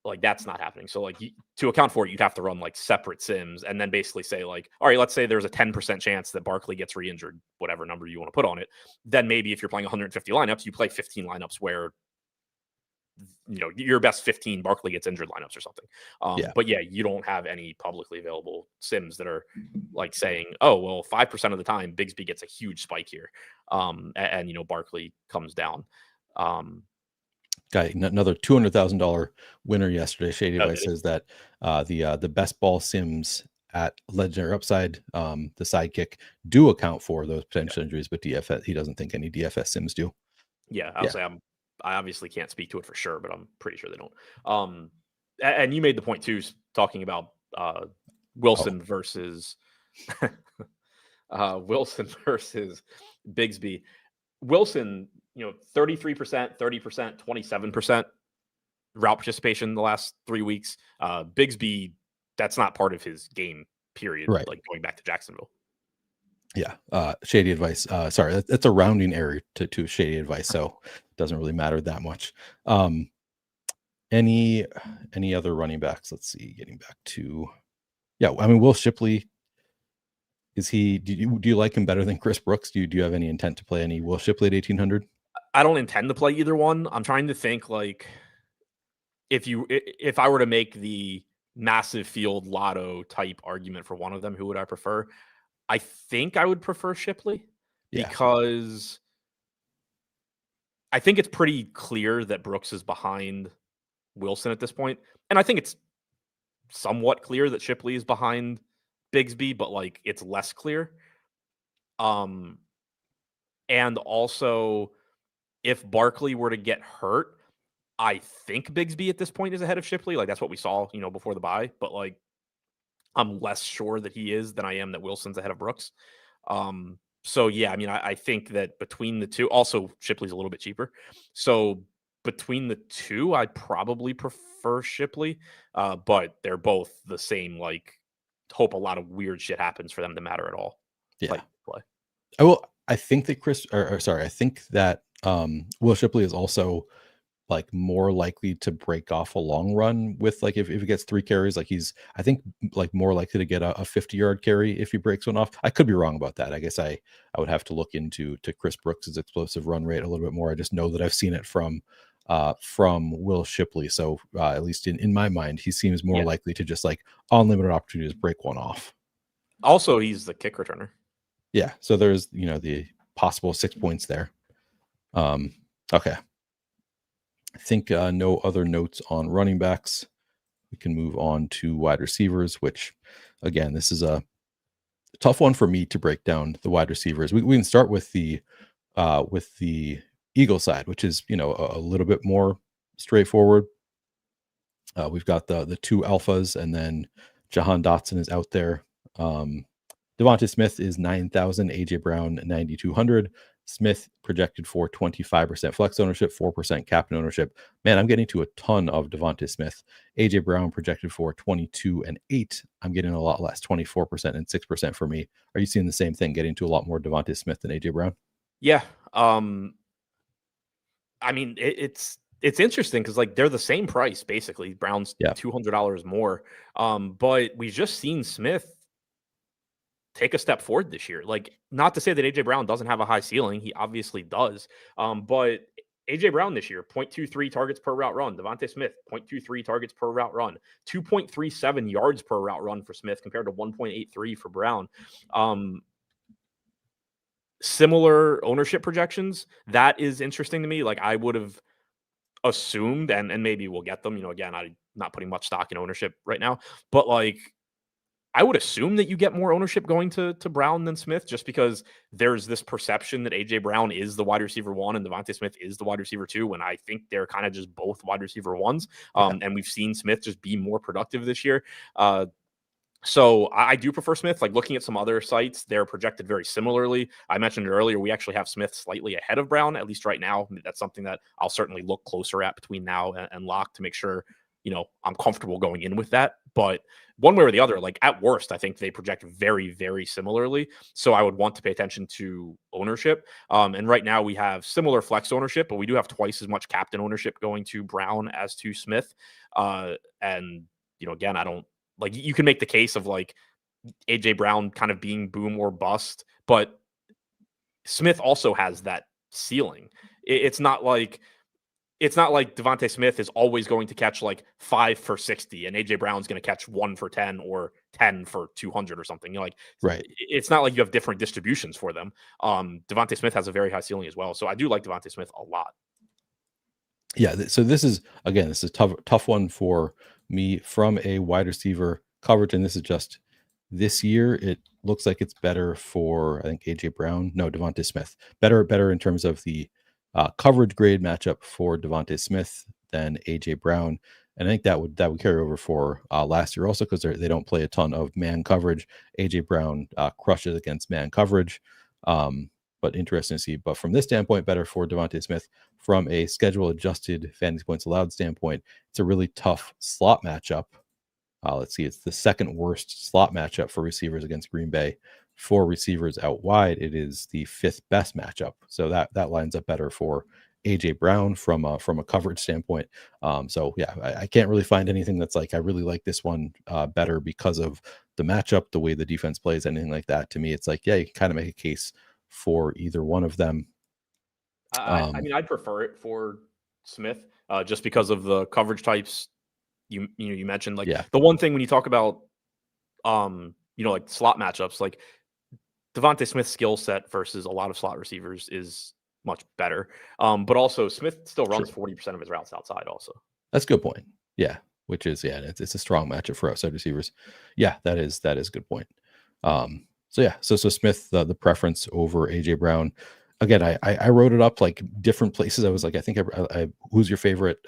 Like that's not happening. So like to account for it, you'd have to run like separate sims and then basically say like, all right, let's say there's a 10% chance that Barkley gets re-injured, whatever number you want to put on it. Then maybe if you're playing 150 lineups, you play 15 lineups where your best 15 Barkley gets injured lineups or something. Yeah. But yeah, you don't have any publicly available sims that are like saying, oh, well, 5% of the time Bigsby gets a huge spike here. And Barkley comes down. Guy, another $200,000 winner yesterday. Shady Oh, Advice says that the best ball sims at Legendary Upside, the sidekick, do account for those potential injuries, but DFS, he doesn't think any DFS sims do. yeah, I'll Yeah. say I obviously can't speak to it for sure, but I'm pretty sure they don't. And you made the point too, talking about Wilson versus Wilson versus Bigsby. Wilson, 33%, 30%, 27% route participation the last 3 weeks. Bigsby, that's not part of his game, period. Right. Like going back to Jacksonville. Yeah. Shady Advice. Sorry, that's a rounding error to Shady Advice, so it doesn't really matter that much. Any other running backs? Let's see. Getting back to, yeah. I mean, Will Shipley. Do you like him better than Chris Brooks? Do you have any intent to play any Will Shipley at 1,800? I don't intend to play either one. I'm trying to think like if I were to make the massive field lotto type argument for one of them, who would I prefer? I think I would prefer Shipley Yeah. because I think it's pretty clear that Brooks is behind Wilson at this point. And I think it's somewhat clear that Shipley is behind Bigsby, but like it's less clear. And also if Barkley were to get hurt, I think Bigsby at this point is ahead of Shipley. Like that's what we saw, before the bye. But like I'm less sure that he is than I am that Wilson's ahead of Brooks. So yeah, I mean, I think that between the two, also Shipley's a little bit cheaper. So between the two, I'd probably prefer Shipley. But they're both the same, like hope a lot of weird shit happens for them to matter at all. Yeah. Like play. I think that I think that Will Shipley is also like more likely to break off a long run with like if he gets 3 carries, like he's I think like more likely to get a 50-yard carry if he breaks one off. I could be wrong about that. I guess I would have to look into Chris Brooks's explosive run rate a little bit more. I just know that I've seen it from Will Shipley. So at least in my mind, he seems more likely to just like unlimited opportunities break one off. Also, he's the kick returner. Yeah. So there's, the possible 6 points there. Okay. I think no other notes on running backs. We can move on to wide receivers, which again, this is a tough one for me to break down the wide receivers. We can start with the Eagle side, which is, a little bit more straightforward. We've got the 2 alphas, and then Jahan Dotson is out there. Devonta Smith is 9,000, AJ Brown 9,200. Smith projected for 25% flex ownership, 4% captain ownership. Man, I'm getting to a ton of Devonta Smith. AJ Brown projected for 22 and 8. I'm getting a lot less, 24% and 6% for me. Are you seeing the same thing, getting to a lot more Devonta Smith than AJ Brown? Yeah. I mean, it's interesting because like they're the same price basically. Brown's $200 more. But we've just seen Smith take a step forward this year. Like, not to say that AJ Brown doesn't have a high ceiling, he obviously does. But AJ Brown this year, 0.23 targets per route run. Devonta Smith, 0.23 targets per route run. 2.37 yards per route run for Smith compared to 1.83 for Brown. Similar ownership projections. That is interesting to me. Like, I would have assumed, and maybe we'll get them. Again, I'm not putting much stock in ownership right now, but like, I would assume that you get more ownership going to Brown than Smith, just because there's this perception that AJ Brown is the wide receiver 1 and Devonta Smith is the wide receiver 2, when I think they're kind of just both wide receiver 1s. And we've seen Smith just be more productive this year. So I do prefer Smith. Like, looking at some other sites, they're projected very similarly. I mentioned it earlier, we actually have Smith slightly ahead of Brown, at least right now. That's something that I'll certainly look closer at between now and lock to make sure, I'm comfortable going in with that. But one way or the other, like at worst, I think they project very, very similarly. So I would want to pay attention to ownership. And right now we have similar flex ownership, but we do have twice as much captain ownership going to Brown as to Smith. And, again, I don't like, you can make the case of like AJ Brown kind of being boom or bust, but Smith also has that ceiling. It's not like Devonta Smith is always going to catch like 5 for 60 and AJ Brown's going to catch 1 for 10 or 10 for 200 or something. Right. It's not like you have different distributions for them. Devonta Smith has a very high ceiling as well. So I do like Devonta Smith a lot. Yeah. So this is a tough one for me from a wide receiver coverage. And this is just this year. It looks like it's better for, I think, AJ Brown. No, Devonta Smith. Better in terms of the coverage grade matchup for Devonta Smith than AJ Brown, and I think that would carry over for last year also, because they don't play a ton of man coverage. AJ Brown crushes against man coverage, but interesting to see. But from this standpoint, better for Devonta Smith. From a schedule adjusted fantasy points allowed standpoint, it's a really tough slot matchup. Let's see, it's the second worst slot matchup for receivers against Green Bay. For receivers out wide, it is the 5th best matchup. So that lines up better for AJ Brown from a coverage standpoint. So yeah, I can't really find anything that's like, I really like this one better because of the matchup, the way the defense plays, anything like that. To me, it's like, yeah, you can kind of make a case for either one of them. I mean, I'd prefer it for Smith just because of the coverage types you mentioned. Like, the one thing when you talk about like slot matchups, like Devonta Smith's skill set versus a lot of slot receivers is much better. But also Smith still runs 40% of his routes outside also. That's a good point. Yeah. Which is, it's a strong matchup for outside receivers. Yeah, that is a good point. So Smith, the preference over AJ Brown. Again, I wrote it up like different places. I was like, I think I who's your favorite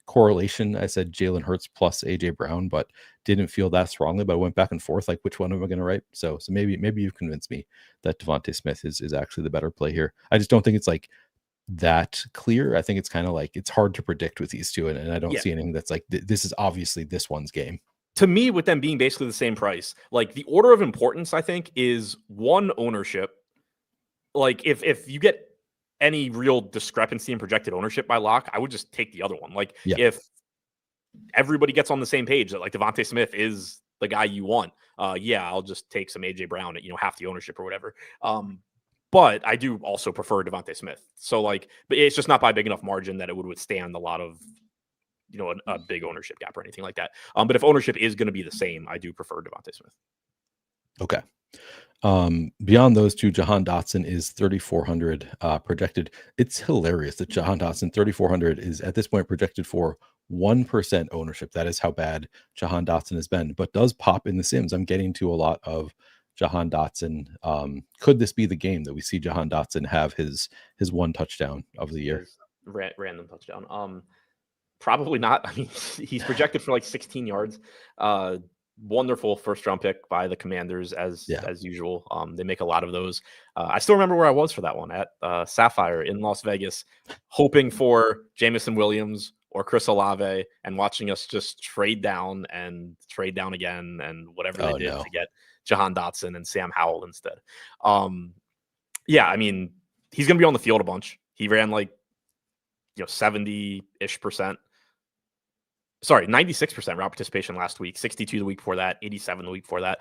correlation? I said Jalen Hurts plus AJ Brown, but didn't feel that strongly. But I went back and forth, like, which one am I going to write? So maybe you've convinced me that Devonta Smith is actually the better play here. I just don't think it's like that clear. I think it's kind of like, it's hard to predict with these two, and I don't see anything that's like this is obviously this one's game. To me, with them being basically the same price, like the order of importance, I think, is 1, ownership. Like if you get any real discrepancy in projected ownership by lock, I would just take the other one. Like Yeah. if everybody gets on the same page that like Devontae Smith is the guy you want, yeah, I'll just take some AJ Brown at, half the ownership or whatever. But I do also prefer Devontae Smith. So like, but it's just not by a big enough margin that it would withstand a lot of, a big ownership gap or anything like that. But if ownership is going to be the same, I do prefer Devontae Smith. Okay. Beyond those two, Jahan Dotson is 3,400 projected. It's hilarious that Jahan Dotson 3,400 is at this point projected for 1% ownership. That is how bad Jahan Dotson has been, but does pop in the Sims. I'm getting to a lot of Jahan Dotson. Could this be the game that we see Jahan Dotson have his one touchdown of the year? Random touchdown. Probably not. I mean, he's projected for like 16 yards. Wonderful first round pick by the Commanders as usual. They make a lot of those. I still remember where I was for that one at Sapphire in Las Vegas, hoping for Jamison Williams or Chris Olave and watching us just trade down again and whatever they did to get Jahan Dotson and Sam Howell instead. Yeah, I mean, he's going to be on the field a bunch. He ran like 70-ish%. Sorry, 96% route participation last week, 62 the week before that, 87 the week before that.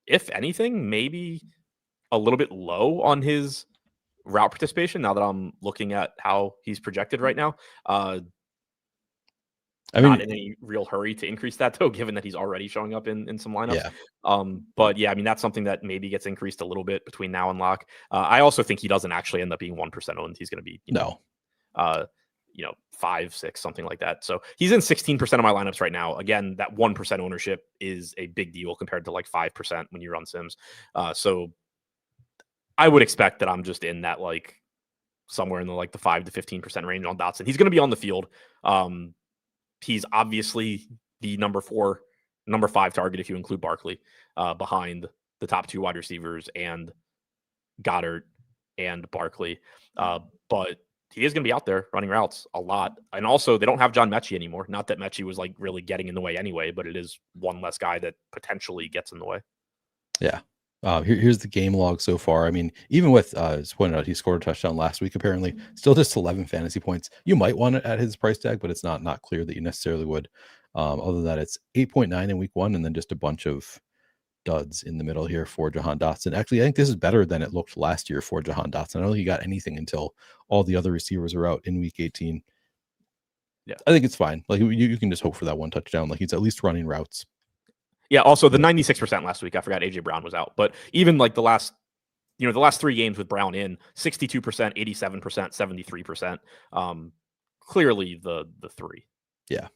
If anything, maybe a little bit low on his route participation now that I'm looking at how he's projected right now. Not in any real hurry to increase that, though, given that he's already showing up in some lineups. Yeah. But yeah, I mean, that's something that maybe gets increased a little bit between now and lock. I also think he doesn't actually end up being 1% owned. He's going to be, 5, 6, something like that. So he's in 16% of my lineups right now. Again, that 1% ownership is a big deal compared to like 5% when you run Sims. So I would expect that I'm just in that like somewhere in the 5 to 15% range on Dotson. He's going to be on the field. He's obviously the number 5 target if you include Barkley, behind the top 2 wide receivers and Goddard and Barkley. But he is going to be out there running routes a lot. And also, they don't have John Mechie anymore. Not that Mechie was like really getting in the way anyway, but it is one less guy that potentially gets in the way. Yeah. Here's the game log so far. I mean, even with, as pointed out, he scored a touchdown last week, apparently. Still just 11 fantasy points. You might want it at his price tag, but it's not clear that you necessarily would. Other than that, it's 8.9 in week 1, and then just a bunch of duds in the middle here for Jahan Dotson. Actually, I think this is better than it looked last year for Jahan Dotson. I don't think he got anything until all the other receivers are out in week 18. Yeah, I think it's fine. Like you can just hope for that one touchdown. Like he's at least running routes. Yeah. Also, the 96% last week, I forgot AJ Brown was out, but even like the last 3 games with Brown in, 62%, 87%, 73%. Clearly the 3. Yeah.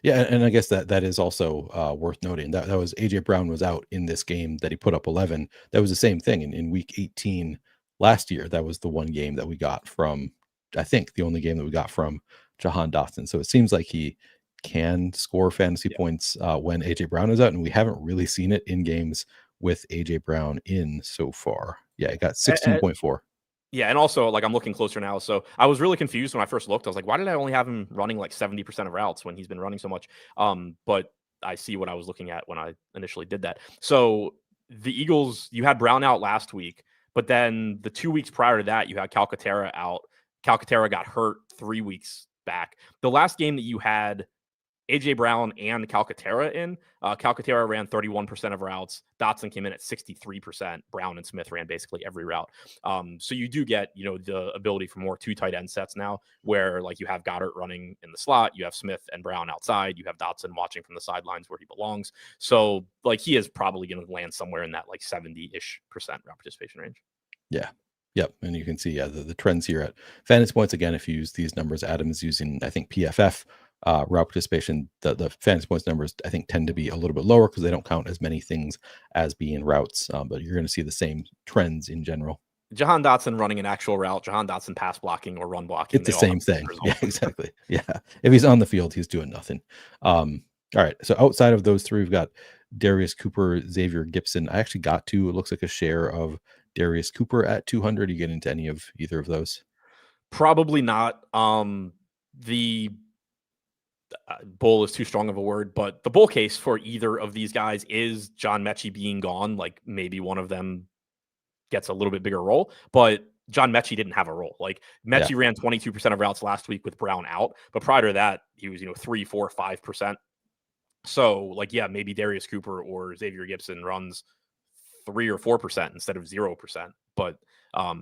Yeah, and I guess that is also worth noting. That was AJ Brown was out in this game that he put up 11. That was the same thing in week 18 last year. That was the one game that we got from, I think, the only game that we got from Jahan Dotson. So it seems like he can score fantasy points when AJ Brown is out, and we haven't really seen it in games with AJ Brown in so far. Yeah, it got 16.4. Yeah, and also, like, I'm looking closer now. So I was really confused when I first looked. I was like, why did I only have him running like 70% of routes when he's been running so much? But I see what I was looking at when I initially did that. So the Eagles, you had Brown out last week, but then the 2 weeks prior to that, you had Calcaterra out. Calcaterra got hurt 3 weeks back. The last game that you had AJ Brown and Calcaterra in, Calcaterra ran 31% of routes. Dotson came in at 63%. Brown and Smith ran basically every route. So you do get, the ability for more 2 tight end sets now, where like you have Goddard running in the slot, you have Smith and Brown outside, you have Dotson watching from the sidelines where he belongs. So like he is probably going to land somewhere in that like 70-ish% route participation range. Yeah. Yep. And you can see, the trends here at fantasy points. Again, if you use these numbers, Adam's using, I think, PFF. Route participation, the fantasy points numbers, I think, tend to be a little bit lower because they don't count as many things as being routes. But you're going to see the same trends in general. Jahan Dotson running an actual route, Jahan Dotson pass blocking or run blocking. It's the same thing. Yeah, exactly. Yeah. If he's on the field, he's doing nothing. All right. So outside of those 3, we've got Darius Cooper, Xavier Gibson. I actually got it looks like a share of Darius Cooper at 200. You get into any of either of those? Probably not. The bull is too strong of a word, but the bull case for either of these guys is John Mechie being gone. Like maybe one of them gets a little bit bigger role, but John Mechie didn't have a role. Like Mechie ran 22% of routes last week with Brown out, but prior to that, he was 3, 4, 5%. So like, yeah, maybe Darius Cooper or Xavier Gibson runs 3 or 4% instead of 0%. But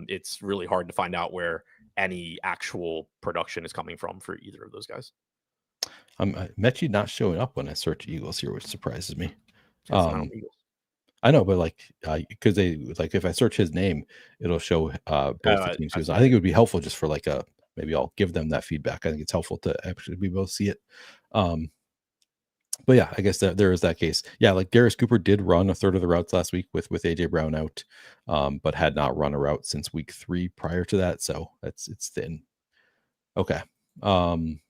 it's really hard to find out where any actual production is coming from for either of those guys. Mechie not showing up when I search Eagles here, which surprises me. That's not Eagles. I know, but like, because they like if I search his name, it'll show both the teams he was on. I think it would be helpful just for like maybe I'll give them that feedback. I think it's helpful to actually be able to see it. But yeah, I guess that there is that case. Yeah, like Darius Cooper did run a third of the routes last week with AJ Brown out, but had not run a route since week 3 prior to that. So it's thin. Okay. On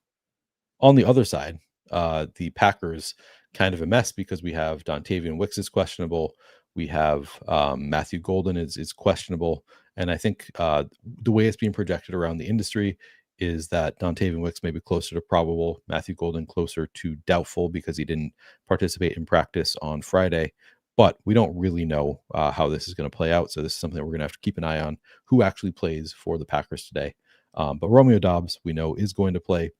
the other side, the Packers kind of a mess because we have Dontavian Wicks is questionable. We have Matthew Golden is questionable. And I think the way it's being projected around the industry is that Dontavian Wicks may be closer to probable, Matthew Golden closer to doubtful because he didn't participate in practice on Friday. But we don't really know how this is going to play out. So this is something that we're going to have to keep an eye on who actually plays for the Packers today. But Romeo Doubs, we know, is going to play.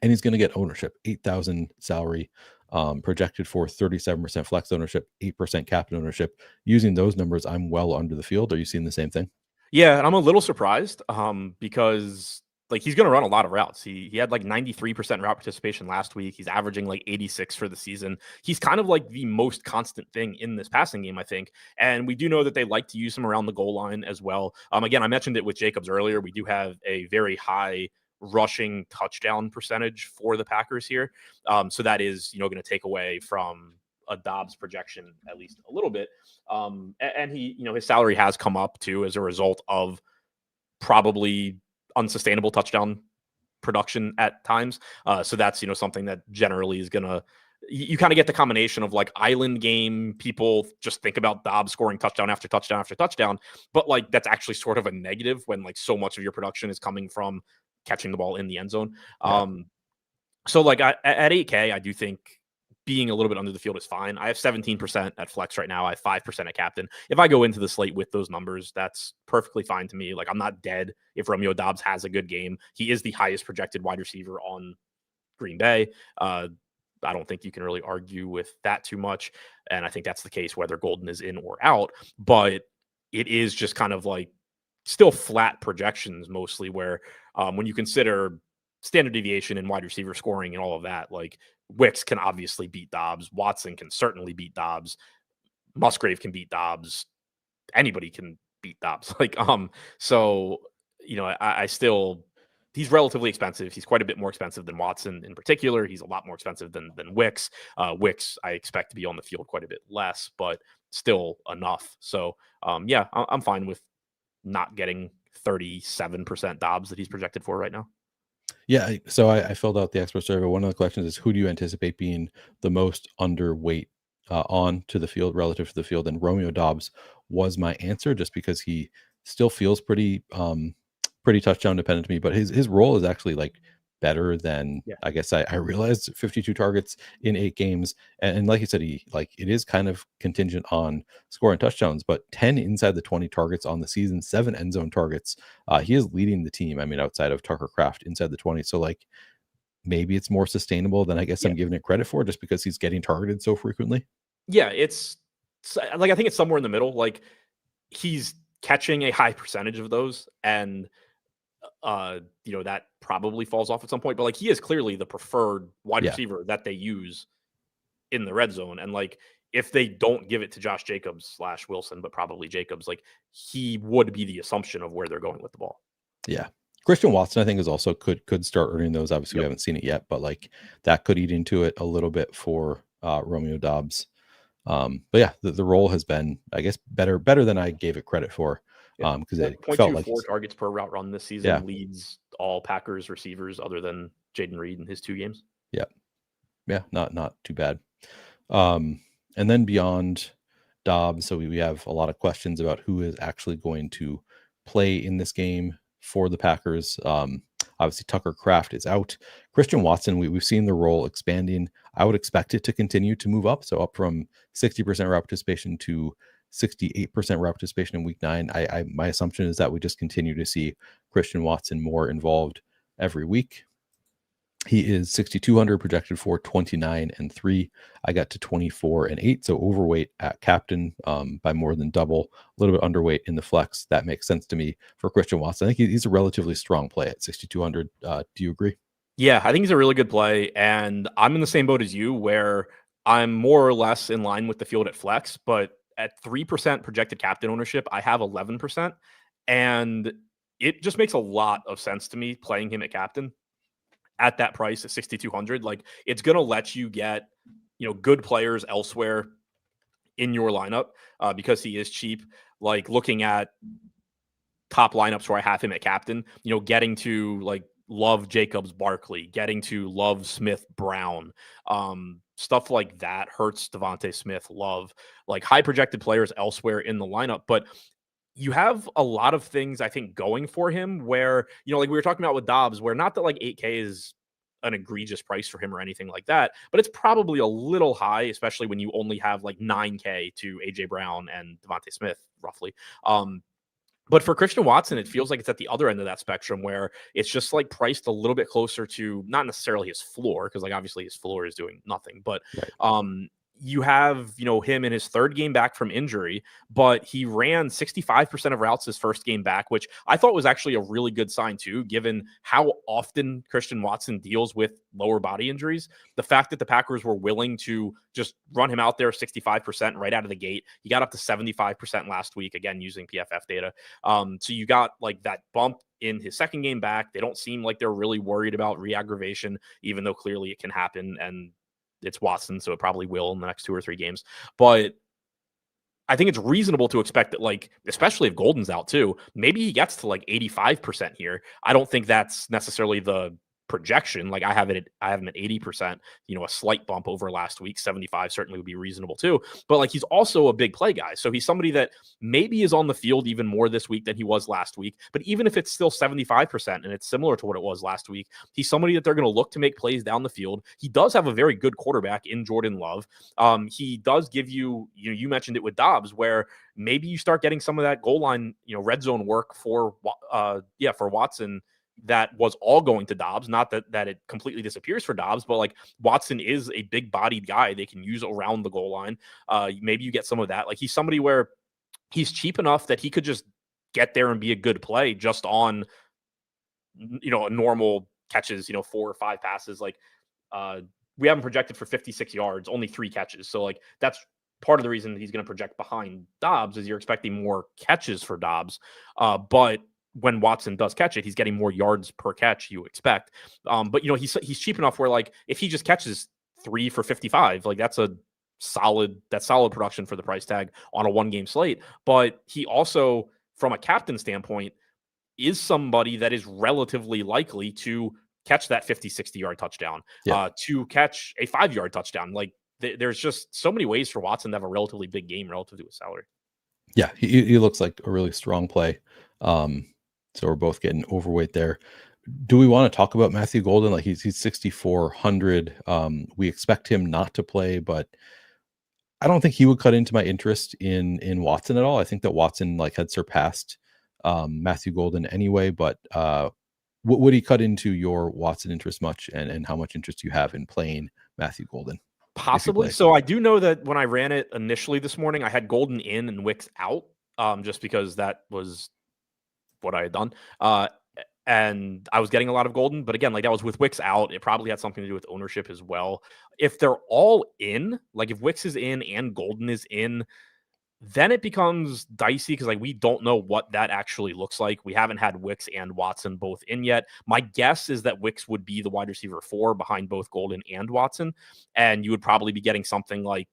And he's going to get ownership, 8,000 salary, projected for 37% flex ownership, 8% captain ownership. Using those numbers, I'm well under the field. Are you seeing the same thing? Yeah, and I'm a little surprised because like he's going to run a lot of routes. He had like 93% route participation last week. He's averaging like 86 for the season. He's kind of like the most constant thing in this passing game, I think. And we do know that they like to use him around the goal line as well. Again, I mentioned it with Jacobs earlier. We do have a very high rushing touchdown percentage for the Packers here. So that is, going to take away from a Dobbs projection at least a little bit. And he, his salary has come up too as a result of probably unsustainable touchdown production at times. So that's, something that generally is going to, you kind of get the combination of like island game people just think about Dobbs scoring touchdown after touchdown after touchdown, but like that's actually sort of a negative when like so much of your production is coming from catching the ball in the end zone. Yeah. So like at 8K, I do think being a little bit under the field is fine. I have 17% at flex right now. I have 5% at captain. If I go into the slate with those numbers, that's perfectly fine to me. Like I'm not dead if Romeo Doubs has a good game. He is the highest projected wide receiver on Green Bay. I don't think you can really argue with that too much. And I think that's the case whether Golden is in or out. But it is just kind of like still flat projections mostly where when you consider standard deviation and wide receiver scoring and all of that, like Wicks can obviously beat Dobbs. Watson can certainly beat Dobbs. Musgrave can beat Dobbs. Anybody can beat Dobbs. So, I still, he's relatively expensive. He's quite a bit more expensive than Watson in particular. He's a lot more expensive than Wicks. Wicks, I expect to be on the field quite a bit less, but still enough. So, yeah, I'm fine with not getting 37% Dobbs that he's projected for right now. Yeah, so I filled out the expert survey. One of the questions is who do you anticipate being the most underweight on to the field relative to the field? And Romeo Doubs was my answer, just because he still feels pretty touchdown dependent to me. But his role is actually like better than I guess I realized. 52 targets in 8 games, and like you said, it is kind of contingent on scoring touchdowns, but 10 inside the 20 targets on the season, 7 end zone targets. He is leading the team. I mean, outside of Tucker Kraft, inside the 20. So like maybe it's more sustainable than I guess I'm giving it credit for, just because he's getting targeted so frequently. Yeah, it's like I think it's somewhere in the middle. Like he's catching a high percentage of those, and that probably falls off at some point, but like he is clearly the preferred wide receiver that they use in the red zone. And like if they don't give it to Josh Jacobs / Wilson, but probably Jacobs, like he would be the assumption of where they're going with the ball. Yeah. Christian Watson, I think, is also could start earning those. Obviously, we haven't seen it yet, but like that could eat into it a little bit for Romeo Doubs. But yeah, the role has been, I guess, better than I gave it credit for. Because it felt like 4 targets per route run this season leads all Packers receivers other than Jaden Reed in his 2 games. Yeah, not too bad. And then beyond Dobbs, so we have a lot of questions about who is actually going to play in this game for the Packers. Obviously, Tucker Kraft is out. Christian Watson, we've seen the role expanding. I would expect it to continue to move up. So up from 60% route participation to 68% route participation in week 9. My assumption is that we just continue to see Christian Watson more involved every week. He is 6,200, projected for 29-3. I got to 24-8, so overweight at captain by more than double. A little bit underweight in the flex. That makes sense to me for Christian Watson. I think he's a relatively strong play at 6,200. Do you agree? Yeah, I think he's a really good play, and I'm in the same boat as you, where I'm more or less in line with the field at flex, but at 3% projected captain ownership, I have 11%, and it just makes a lot of sense to me playing him at captain at that price at 6,200. Like, it's going to let you get, good players elsewhere in your lineup because he is cheap. Like, looking at top lineups where I have him at captain, getting to like Love Jacobs Barkley, getting to Love Smith Brown, stuff like that. Hurts, Devontae Smith, Love, like high projected players elsewhere in the lineup. But you have a lot of things I think going for him where, like we were talking about with Dobbs, where not that like 8K is an egregious price for him or anything like that, but it's probably a little high, especially when you only have like 9K to AJ Brown and Devontae Smith roughly. But for Christian Watson, it feels like it's at the other end of that spectrum where it's just like priced a little bit closer to not necessarily his floor, because like obviously his floor is doing nothing, but right. You have, him in his third game back from injury, but he ran 65% of routes his first game back, which I thought was actually a really good sign too, given how often Christian Watson deals with lower body injuries. The fact that the Packers were willing to just run him out there 65% right out of the gate. He got up to 75% last week, again, using PFF data. So you got like that bump in his second game back. They don't seem like they're really worried about re-aggravation, even though clearly it can happen. And it's Watson, so it probably will in the next 2 or 3 games. But I think it's reasonable to expect that, like, especially if Golden's out too, maybe he gets to like 85% here. I don't think that's necessarily the projection. Like I have him at 80%, a slight bump over last week. 75 certainly would be reasonable too. But like he's also a big play guy. So he's somebody that maybe is on the field even more this week than he was last week. But even if it's still 75% and it's similar to what it was last week, he's somebody that they're going to look to make plays down the field. He does have a very good quarterback in Jordan Love. He does give you, you mentioned it with Dobbs, where maybe you start getting some of that goal line, red zone work for Watson that was all going to Dobbs. Not that it completely disappears for Dobbs, but like Watson is a big bodied guy they can use around the goal line. Maybe you get some of that. Like he's somebody where he's cheap enough that he could just get there and be a good play just on, a normal catches, 4 or 5 passes. Like we haven't projected for 56 yards, only 3 catches. So like that's part of the reason that he's going to project behind Dobbs is you're expecting more catches for Dobbs. But when Watson does catch it, he's getting more yards per catch you expect. But he's cheap enough where like if he just catches 3 for 55, like that's solid production for the price tag on a 1-game slate. But he also, from a captain standpoint, is somebody that is relatively likely to catch that 50, 60-yard touchdown, to catch a 5-yard touchdown. Like there's just so many ways for Watson to have a relatively big game relative to his salary. Yeah, he looks like a really strong play. So we're both getting overweight there. Do we want to talk about Matthew Golden? Like he's 6,400. We expect him not to play, but I don't think he would cut into my interest in Watson at all. I think that Watson like had surpassed Matthew Golden anyway, but would he cut into your Watson interest much, and how much interest you have in playing Matthew Golden? Possibly. So I do know that when I ran it initially this morning, I had Golden in and Wicks out, just because that was what I had done. And I was getting a lot of Golden, but again, like that was with Wicks out. It probably had something to do with ownership as well. If they're all in, like if Wicks is in and Golden is in, then it becomes dicey because like we don't know what that actually looks like. We haven't had Wicks and Watson both in yet. My guess is that Wicks would be the wide receiver 4 behind both Golden and Watson, and you would probably be getting something like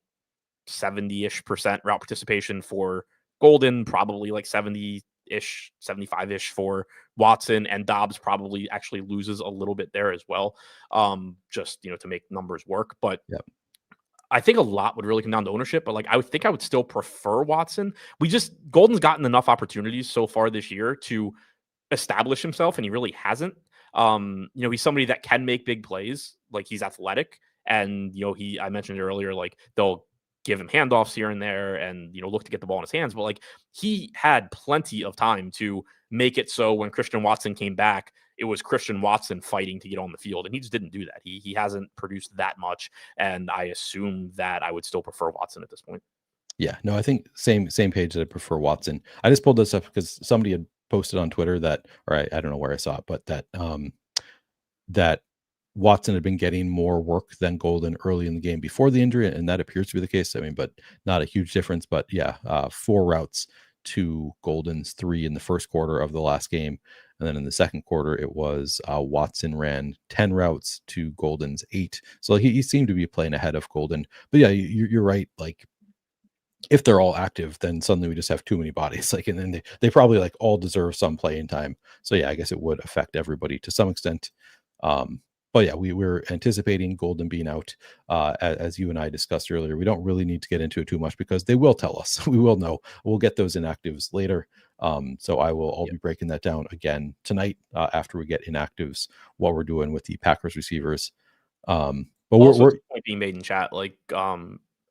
70-ish% route participation for Golden, probably like 70-ish, 75-ish for Watson, and Dobbs probably actually loses a little bit there as well, just to make numbers work. But Yep. I think a lot would really come down to ownership, but like I would think I would still prefer Watson. Golden's gotten enough opportunities so far this year to establish himself, and he really hasn't. He's somebody that can make big plays. Like he's athletic, and I mentioned earlier, like they'll give him handoffs here and there and, look to get the ball in his hands. But like, he had plenty of time to make it so when Christian Watson came back, it was Christian Watson fighting to get on the field. And he just didn't do that. He hasn't produced that much. And I assume that I would still prefer Watson at this point. Yeah, no, I think same page that I prefer Watson. I just pulled this up because somebody had posted on Twitter that, or I don't know where I saw it, but that Watson had been getting more work than Golden early in the game before the injury, and that appears to be the case. I mean, but not a huge difference. But yeah, 4 routes to Golden's 3 in the first quarter of the last game, and then in the second quarter, it was Watson ran 10 routes to Golden's 8. So he seemed to be playing ahead of Golden. But yeah, you're right. Like, if they're all active, then suddenly we just have too many bodies. Like, and then they probably like all deserve some playing time. So yeah, I guess it would affect everybody to some extent. But yeah, we're anticipating Golden being out. As you and I discussed earlier, we don't really need to get into it too much because they will tell us. We will know. We'll get those inactives later. So I'll be breaking that down again tonight after we get inactives, what we're doing with the Packers receivers. But also, we're point being made in chat, like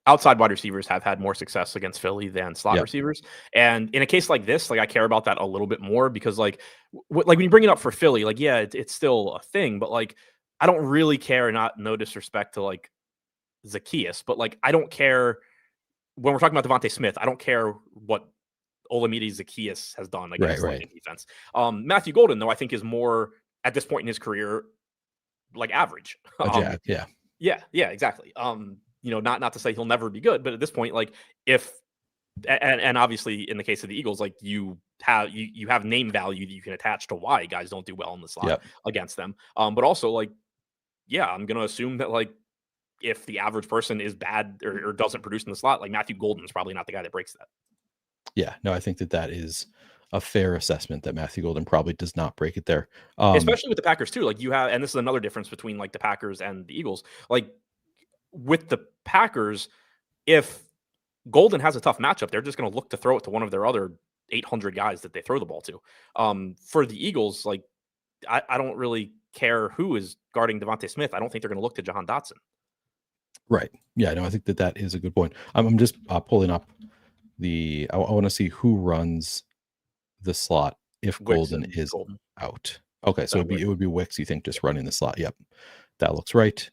outside wide receivers have had more success against Philly than slot receivers. And in a case like this, like, I care about that a little bit more because like when you bring it up for Philly, like, yeah, it's still a thing, but like, I don't really care, no disrespect to like Zacchaeus, but like, I don't care when we're talking about Devontae Smith. I don't care what Olamide Zacchaeus has done against like defense. Matthew Golden, though, I think is more at this point in his career, like average. Yeah, exactly. Not to say he'll never be good, but at this point, like, if and obviously in the case of the Eagles, like, you have name value that you can attach to why guys don't do well in the slot against them. But also, like, yeah, I'm gonna assume that, like, if the average person is bad or doesn't produce in the slot, like, Matthew Golden's probably not the guy that breaks that. Yeah, no, I think that is a fair assessment that Matthew Golden probably does not break it there. Especially with the Packers too. Like, you have, and this is another difference between like the Packers and the Eagles. Like, with the Packers, if Golden has a tough matchup, they're just going to look to throw it to one of their other 800 guys that they throw the ball to. For the Eagles, like, I don't really care who is guarding Devontae Smith. I don't think they're going to look to Jahan Dotson. Right. Yeah, no, I think that is a good point. I'm just pulling up I want to see who runs the slot if Golden is out. Okay, so it would be Wicks, you think, just running the slot. Yep. That looks right.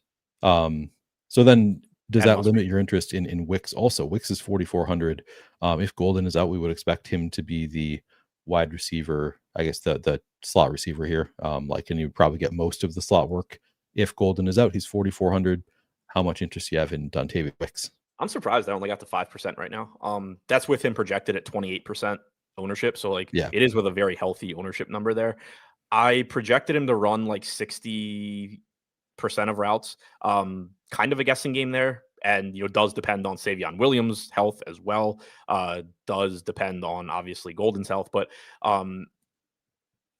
So then does that limit your interest in Wicks also? Wicks is 4,400. If Golden is out, we would expect him to be the wide receiver, I guess the slot receiver here. And you probably get most of the slot work. If Golden is out, he's 4,400. How much interest do you have in Dontayvion Wicks? I'm surprised I only got to 5% right now. That's with him projected at 28% ownership. So like, it is with a very healthy ownership number there. I projected him to run like 60% of routes. Kind of a guessing game there. And, does depend on Savion Williams' health as well. Does depend on, obviously, Golden's health. But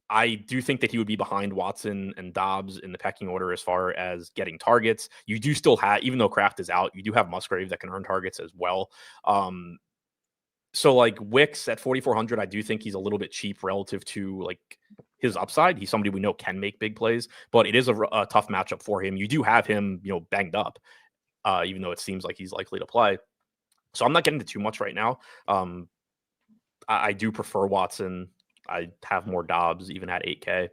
I do think that he would be behind Watson and Dobbs in the pecking order as far as getting targets. You do still have, even though Kraft is out, you do have Musgrave that can earn targets as well. So like Wicks at 4,400, I do think he's a little bit cheap relative to like his upside. He's somebody we know can make big plays, but it is a tough matchup for him. You do have him, banged up, even though it seems like he's likely to play. So I'm not getting to too much right now. I do prefer Watson. I have more Dobbs even at 8K.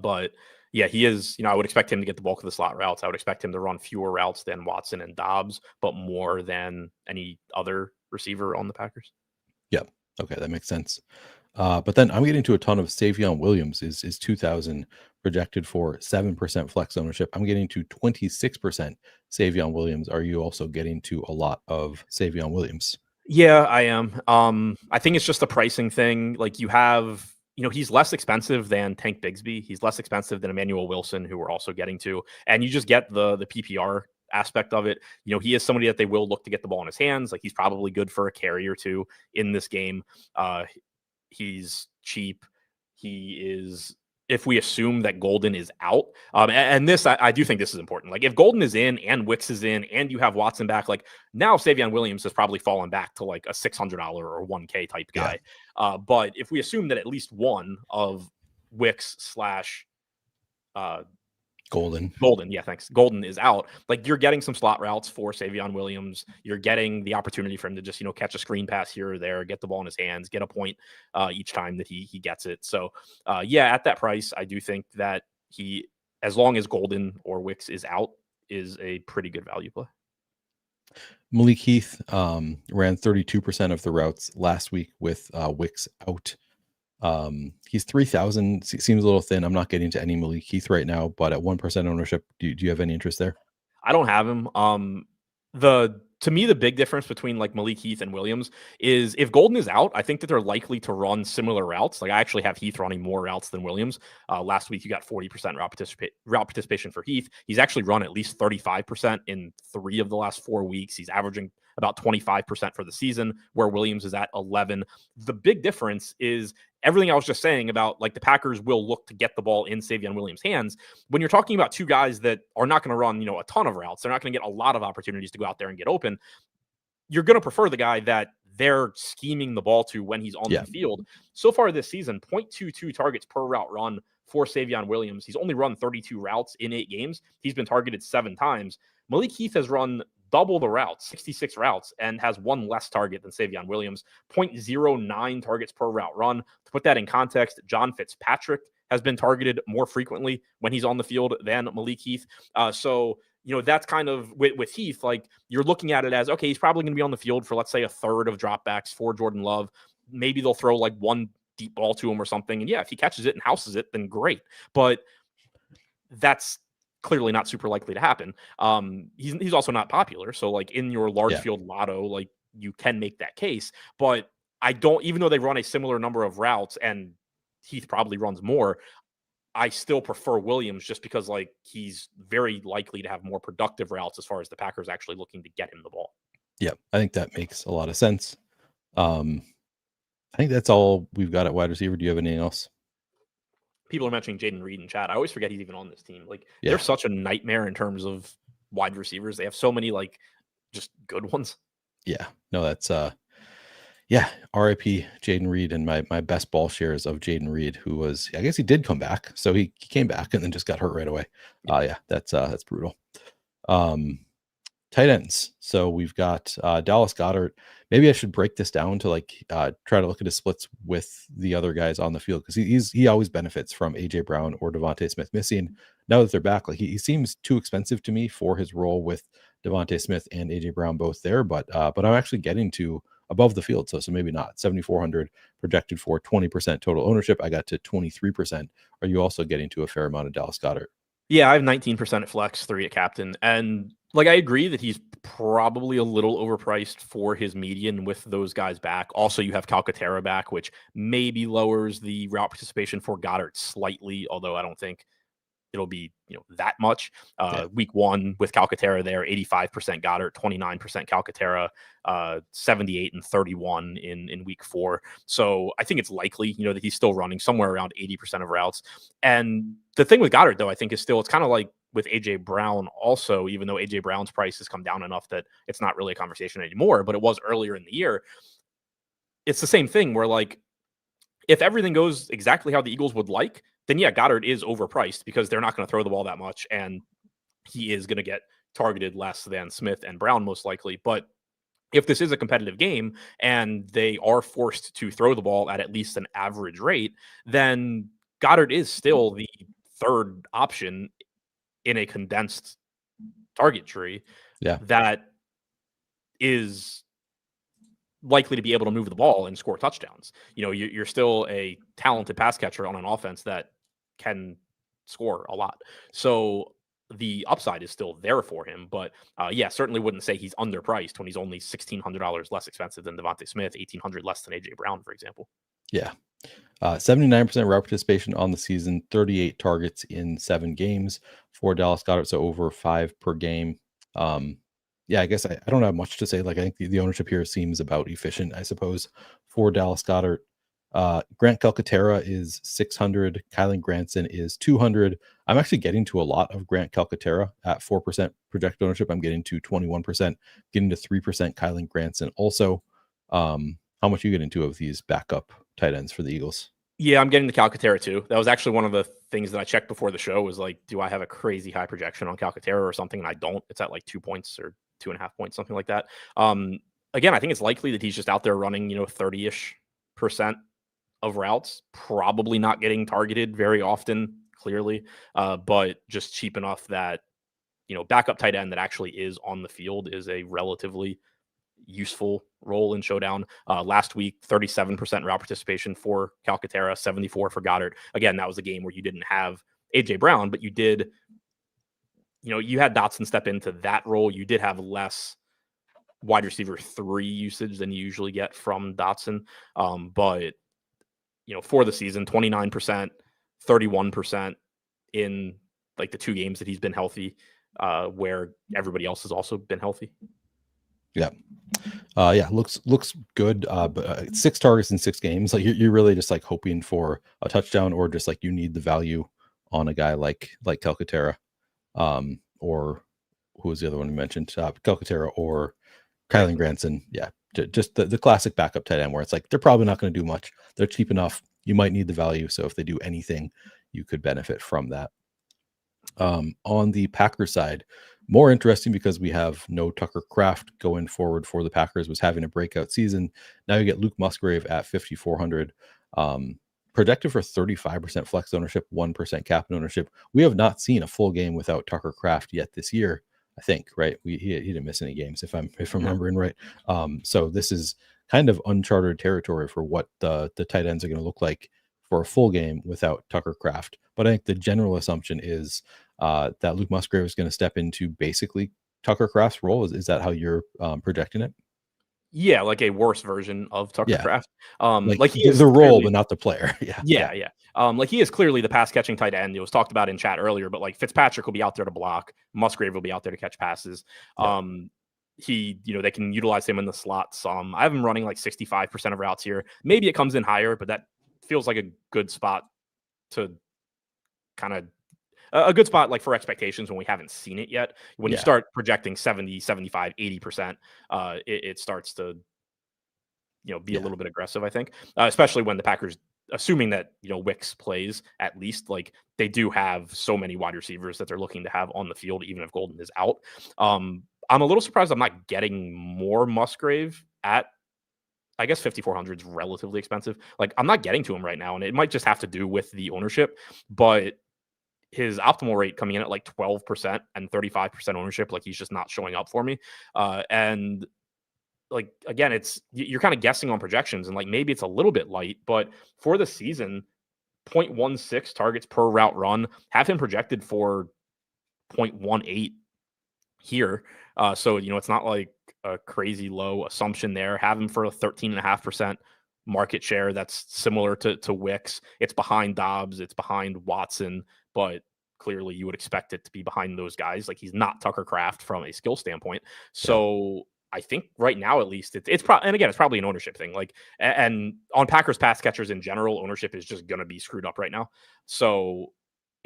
But yeah, he is, I would expect him to get the bulk of the slot routes. I would expect him to run fewer routes than Watson and Dobbs, but more than any other receiver on the Packers. Yep. Okay, that makes sense. But then I'm getting to a ton of Savion Williams is 2,000 projected for 7% flex ownership. I'm getting to 26% Savion Williams. Are you also getting to a lot of Savion Williams? Yeah, I am. I think it's just a pricing thing. Like, you have, he's less expensive than Tank Bigsby. He's less expensive than Emmanuel Wilson, who we're also getting to. And you just get the PPR aspect of it. He is somebody that they will look to get the ball in his hands. Like, he's probably good for a carry or two in this game. He's cheap. He is, if we assume that Golden is out, and this, I do think this is important. Like, if Golden is in and Wicks is in and you have Watson back, like, now Savion Williams has probably fallen back to like a $600 or 1K type guy. But if we assume that at least one of Wicks / Golden. Yeah, thanks. Golden is out. Like, you're getting some slot routes for Savion Williams. You're getting the opportunity for him to just, catch a screen pass here or there, get the ball in his hands, get a point each time that he gets it. So, yeah, at that price, I do think that he, as long as Golden or Wicks is out, is a pretty good value play. Malik Heath ran 32% of the routes last week with Wicks out. He's 3,000. Seems a little thin. I'm not getting to any Malik Heath right now, but at 1% ownership, do you have any interest there? I don't have him. To me, the big difference between like Malik Heath and Williams is if Golden is out, I think that they're likely to run similar routes. Like, I actually have Heath running more routes than Williams. Last week, you got 40% route participation for Heath. He's actually run at least 35% in 3 of the last 4 weeks. He's averaging about 25% for the season, where Williams is at 11. The big difference is everything I was just saying about, like, the Packers will look to get the ball in Savion Williams' hands. When you're talking about 2 guys that are not going to run, a ton of routes, they're not going to get a lot of opportunities to go out there and get open. You're going to prefer the guy that they're scheming the ball to when he's on the field. So far this season, 0.22 targets per route run for Savion Williams. He's only run 32 routes in 8 games. He's been targeted 7 times. Malik Heath has run double the routes, 66 routes, and has 1 less target than Savion Williams, 0.09 targets per route run. To put that in context, John Fitzpatrick has been targeted more frequently when he's on the field than Malik Heath. So that's kind of with Heath, like, you're looking at it as, okay, he's probably going to be on the field for, let's say, a third of dropbacks for Jordan Love. Maybe they'll throw like 1 deep ball to him or something. And yeah, if he catches it and houses it, then great. But that's clearly not super likely to happen. He's also not popular. So, like, in your large field lotto, like, you can make that case. But I don't, even though they run a similar number of routes and Heath probably runs more, I still prefer Williams just because, like, he's very likely to have more productive routes as far as the Packers actually looking to get him the ball. Yeah, I think that makes a lot of sense. I think that's all we've got at wide receiver. Do you have anything else? People are mentioning Jaden Reed in chat. I always forget he's even on this team. Like, they're such a nightmare in terms of wide receivers. They have so many, like, just good ones. Yeah, no, that's RIP Jaden Reed, and my best ball shares of Jaden Reed, who was, I guess he did come back. So he came back and then just got hurt right away. That's brutal. Tight ends. So we've got Dallas Goedert. Maybe I should break this down to try to look at his splits with the other guys on the field, because he always benefits from AJ Brown or Devontae Smith missing. Now that they're back, like, he seems too expensive to me for his role with Devontae Smith and AJ Brown both there, but I'm actually getting to above the field, so maybe not. 7,400 projected for 20% total ownership. I got to 23%. Are you also getting to a fair amount of Dallas Goedert? Yeah, I have 19% at flex, 3 at captain, and like, I agree that he's probably a little overpriced for his median with those guys back. Also, you have Calcaterra back, which maybe lowers the route participation for Goddard slightly, although I don't think it'll be that much. Week 1 with Calcaterra there, 85% Goddard, 29% Calcaterra, 78 and 31 in week 4. So I think it's likely, that he's still running somewhere around 80% of routes. And the thing with Goddard, though, I think is still, it's kind of like with AJ Brown also, even though AJ Brown's price has come down enough that it's not really a conversation anymore, but it was earlier in the year. It's the same thing where, like, if everything goes exactly how the Eagles would like, then yeah, Goddard is overpriced because they're not going to throw the ball that much, and he is going to get targeted less than Smith and Brown most likely. But if this is a competitive game and they are forced to throw the ball at least an average rate, then Goddard is still the third option in a condensed target tree that is likely to be able to move the ball and score touchdowns. You're still a talented pass catcher on an offense that can score a lot. So the upside is still there for him. But certainly wouldn't say he's underpriced when he's only $1,600 less expensive than Devontae Smith, $1,800 less than AJ Brown, for example. Yeah. 79% route participation on the season, 38 targets in 7 games for Dallas Goedert, so over 5 per game. I guess I don't have much to say. Like, I think the ownership here seems about efficient, I suppose, for Dallas Goedert. Grant Calcaterra is 600. Kylan Granson is 200. I'm actually getting to a lot of Grant Calcaterra at 4% projected ownership. I'm getting to 21%, getting to 3% Kylan Granson. Also, how much are you getting to of these backup tight ends for the Eagles? Yeah, I'm getting the Calcaterra too. That was actually one of the things that I checked before the show was like, do I have a crazy high projection on Calcaterra or something? And I don't. It's at like 2 points or 2.5 points, something like that. Again, I think it's likely that he's just out there running, 30-ish% of routes, probably not getting targeted very often, clearly, but just cheap enough that, backup tight end that actually is on the field is a relatively useful role in Showdown. Last week, 37% route participation for Calcaterra, 74 for Goddard. Again, that was a game where you didn't have AJ Brown, but you did, you had Dotson step into that role. You did have less wide receiver 3 usage than you usually get from Dotson. But, for the season, 29%, 31% in like the 2 games that he's been healthy, where everybody else has also been healthy. Yeah. Looks good. But 6 targets in 6 games. Like you're really just like hoping for a touchdown, or just like you need the value on a guy like Calcaterra, or who was the other one you mentioned? Calcaterra or Kylan Granson. Yeah, just the classic backup tight end where it's like they're probably not going to do much. They're cheap enough. You might need the value. So if they do anything, you could benefit from that. On the Packers side, more interesting because we have no Tucker Kraft going forward for the Packers, was having a breakout season. Now you get Luke Musgrave at 5,400, projected for 35% flex ownership, 1% cap ownership. We have not seen a full game without Tucker Kraft yet this year, I think, right? He didn't miss any games if I'm remembering right. So this is kind of uncharted territory for what the tight ends are going to look like for a full game without Tucker Kraft. But I think the general assumption is that Luke Musgrave is going to step into basically Tucker Kraft's role. Is that how you're projecting it? Yeah, like a worse version of Tucker Yeah, Kraft. like He is the role, clearly, but not the player. Yeah, yeah. Like he is clearly the pass catching tight end. It was talked about in chat earlier, but like Fitzpatrick will be out there to block. Musgrave will be out there to catch passes. Yeah. They can utilize him in the slot some. I have him running like 65% of routes here. Maybe it comes in higher, but that feels like a good spot to kind of a good spot like for expectations when we haven't seen it yet. When you start projecting 70, 75, 80%, it starts to be a little bit aggressive, I think, especially when the Packers, assuming that, Wicks plays at least, like they do have so many wide receivers that they're looking to have on the field, even if Golden is out. I'm a little surprised I'm not getting more Musgrave at, I guess 5,400 is relatively expensive. Like I'm not getting to him right now, and it might just have to do with the ownership, but his optimal rate coming in at like 12% and 35% ownership, like he's just not showing up for me. And like, again, you're kind of guessing on projections, and like maybe it's a little bit light, but for the season, 0.16 targets per route run, have him projected for 0.18 here. So, it's not like a crazy low assumption there. Have him for a 13.5% market share. That's similar to Wicks. It's behind Dobbs. It's behind Watson, but clearly you would expect it to be behind those guys. Like he's not Tucker Kraft from a skill standpoint. So I think right now, at least it's probably, and again, it's probably an ownership thing. Like, and on Packers pass catchers in general, ownership is just going to be screwed up right now. So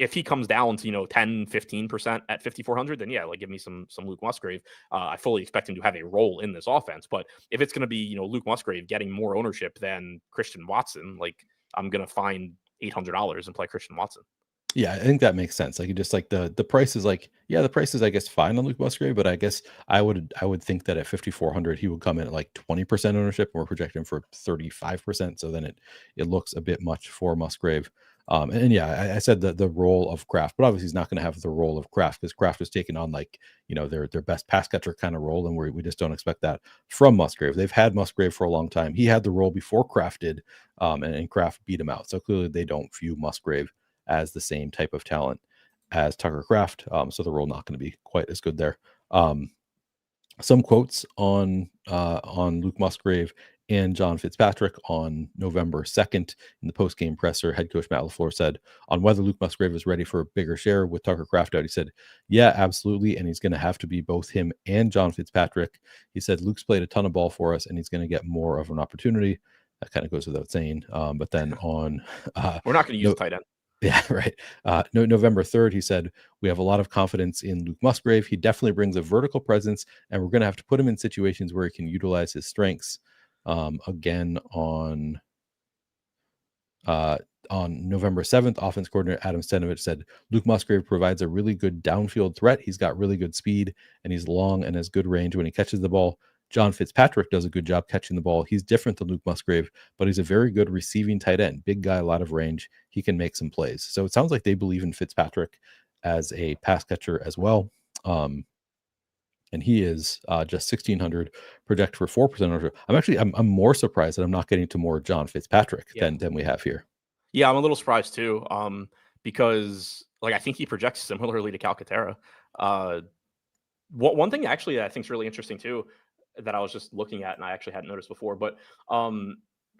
if he comes down to 10, 15% at 5,400, then like give me some Luke Musgrave. I fully expect him to have a role in this offense, but if it's going to be Luke Musgrave getting more ownership than Christian Watson, like I'm going to find $800 and play Christian Watson. Yeah, I think that makes sense. Like, just like the price is like, the price is, I guess, fine on Luke Musgrave, but I guess I would think that at 5,400 he would come in at like 20% ownership, and we're projecting for 35%. So then it looks a bit much for Musgrave. I said the role of Kraft, but obviously he's not going to have the role of Kraft because Kraft is taking on like their best pass catcher kind of role, and we just don't expect that from Musgrave. They've had Musgrave for a long time. He had the role before Kraft did, and Kraft beat him out. So clearly they don't view Musgrave as the same type of talent as Tucker Kraft. So the role not going to be quite as good there. Some quotes on Luke Musgrave and John Fitzpatrick on November 2nd in the post-game presser. Head coach Matt LaFleur said on whether Luke Musgrave is ready for a bigger share with Tucker Kraft out. He said, yeah, absolutely. And he's going to have to be both him and John Fitzpatrick. He said, Luke's played a ton of ball for us and he's going to get more of an opportunity. That kind of goes without saying. But then on we're not going to use a tight end. Yeah, right. November 3rd, he said, we have a lot of confidence in Luke Musgrave. He definitely brings a vertical presence, and we're going to have to put him in situations where he can utilize his strengths. Again, on on November 7th, offense coordinator Adam Stenovich said Luke Musgrave provides a really good downfield threat. He's got really good speed, and he's long and has good range when he catches the ball. John Fitzpatrick does a good job catching the ball. He's different than Luke Musgrave, but he's a very good receiving tight end. Big guy, a lot of range. He can make some plays. So it sounds like they believe in Fitzpatrick as a pass catcher as well. And he is just 1,600, project for 4%. I'm more surprised that I'm not getting to more John Fitzpatrick than we have here. Yeah, I'm a little surprised too, because like I think he projects similarly to Calcaterra. One thing actually that I think is really interesting too, that I was just looking at and I actually hadn't noticed before, but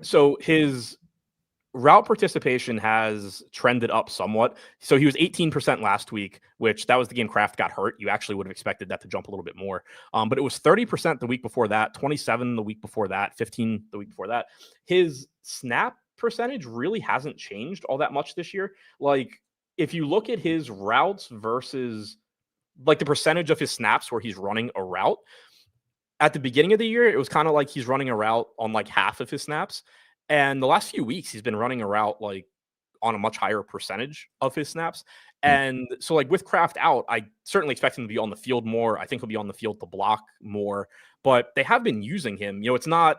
so his route participation has trended up somewhat. So he was 18% last week, which that was the game Kraft got hurt. You actually would have expected that to jump a little bit more. But it was 30% the week before that, 27 the week before that, 15 the week before that. His snap percentage really hasn't changed all that much this year. Like if you look at his routes versus like the percentage of his snaps where he's running a route, at the beginning of the year, it was kind of like he's running a route on like half of his snaps. And the last few weeks, he's been running a route like on a much higher percentage of his snaps. And so like with Kraft out, I certainly expect him to be on the field more. I think he'll be on the field to block more, but they have been using him. You know, it's not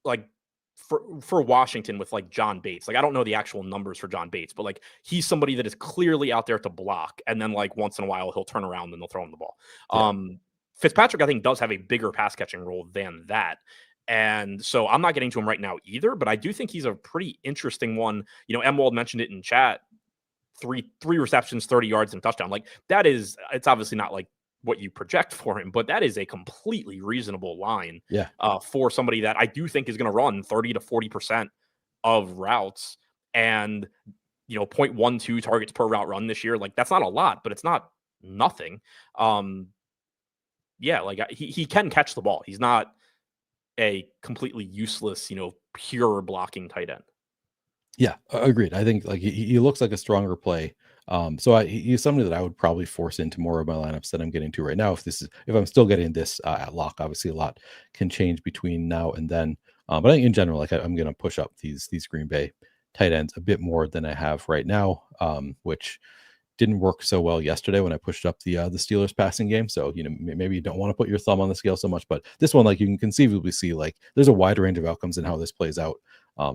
like for Washington with like John Bates. Like I don't know the actual numbers for John Bates, but like he's somebody that is clearly out there to block. And then like once in a while he'll turn around and they'll throw him the ball. Yeah. Fitzpatrick, I think, does have a bigger pass catching role than that. And so I'm not getting to him right now either, but I do think he's a pretty interesting one. You know, Emwald mentioned it in chat, three receptions, 30 yards and a touchdown. Like that is, it's obviously not like what you project for him, but that is a completely reasonable line for somebody that I do think is going to run 30 to 40% of routes and, you know, 0.12 targets per route run this year. Like that's not a lot, but it's not nothing. Yeah, like he can catch the ball. He's not a completely useless, you know, pure blocking tight end. Yeah, agreed. I think like he looks like a stronger play. So he's somebody that I would probably force into more of my lineups that I'm getting to right now. If I'm still getting this at lock, obviously a lot can change between now and then. But I think in general, like I'm going to push up these Green Bay tight ends a bit more than I have right now, which didn't work so well yesterday when I pushed up the Steelers passing game. So, you know, maybe you don't want to put your thumb on the scale so much, but this one, like you can conceivably see, like there's a wide range of outcomes in how this plays out.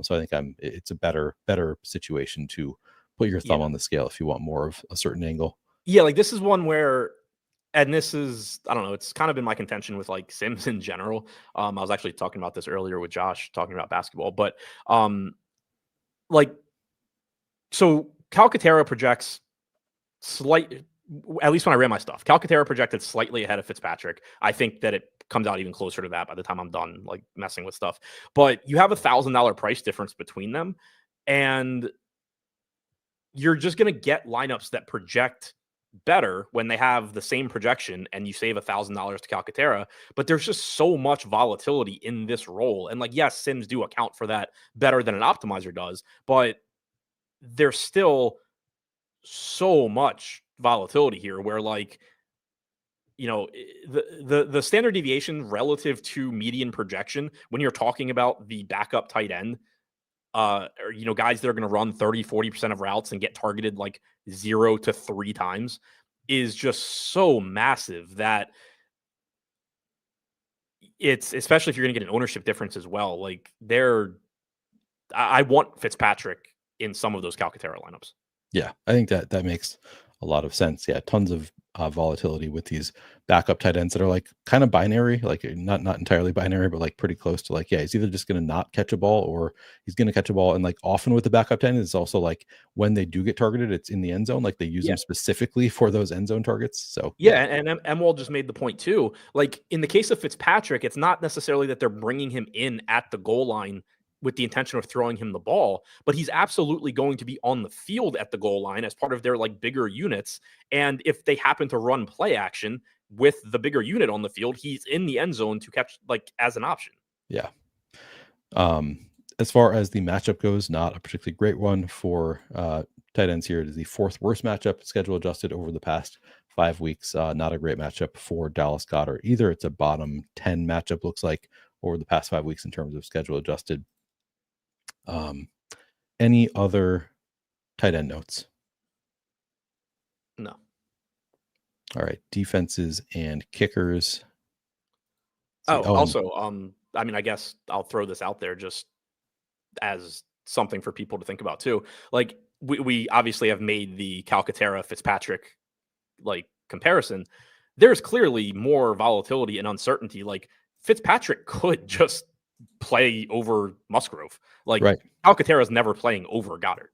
So I think it's a better situation to put your thumb on the scale if you want more of a certain angle. Yeah, like this is one where, and this is, I don't know, it's kind of been my contention with like Sims in general. I was actually talking about this earlier with Josh talking about basketball, but like, so Calcaterra projects at least when I ran my stuff, Calcaterra projected slightly ahead of Fitzpatrick. I think that it comes out even closer to that by the time I'm done like messing with stuff. But you have $1,000 price difference between them, and you're just going to get lineups that project better when they have the same projection and you save $1,000 to Calcaterra. But there's just so much volatility in this role. And like, yes, Sims do account for that better than an optimizer does, but there's still so much volatility here where like, you know, the standard deviation relative to median projection when you're talking about the backup tight end, or, you know, guys that are going to run 30-40% of routes and get targeted like 0 to 3 times is just so massive that it's, especially if you're going to get an ownership difference as well, like I want Fitzpatrick in some of those Calcaterra lineups. Yeah, I think that makes a lot of sense. Yeah, tons of volatility with these backup tight ends that are like kind of binary, like not entirely binary, but like pretty close to like, yeah, he's either just going to not catch a ball or he's going to catch a ball. And like often with the backup tight end, it's also like when they do get targeted, it's in the end zone. Like they use them specifically for those end zone targets. So and Emwald just made the point too. Like in the case of Fitzpatrick, it's not necessarily that they're bringing him in at the goal line with the intention of throwing him the ball, but he's absolutely going to be on the field at the goal line as part of their like bigger units. And if they happen to run play action with the bigger unit on the field, he's in the end zone to catch like as an option. Yeah. As far as the matchup goes, not a particularly great one for tight ends here. It is the 4th worst matchup, schedule adjusted over the past 5 weeks. Not a great matchup for Dallas Goedert either. It's a bottom 10 matchup, looks like, over the past 5 weeks in terms of schedule adjusted. Any other tight end notes? No. All right, defenses and kickers. Oh, Oh, and also, I mean, I guess I'll throw this out there just as something for people to think about too. Like we obviously have made the Calcaterra Fitzpatrick like comparison. There's clearly more volatility and uncertainty. Like Fitzpatrick could just play over Musgrove. Like right. Calcaterra's never playing over Goddard.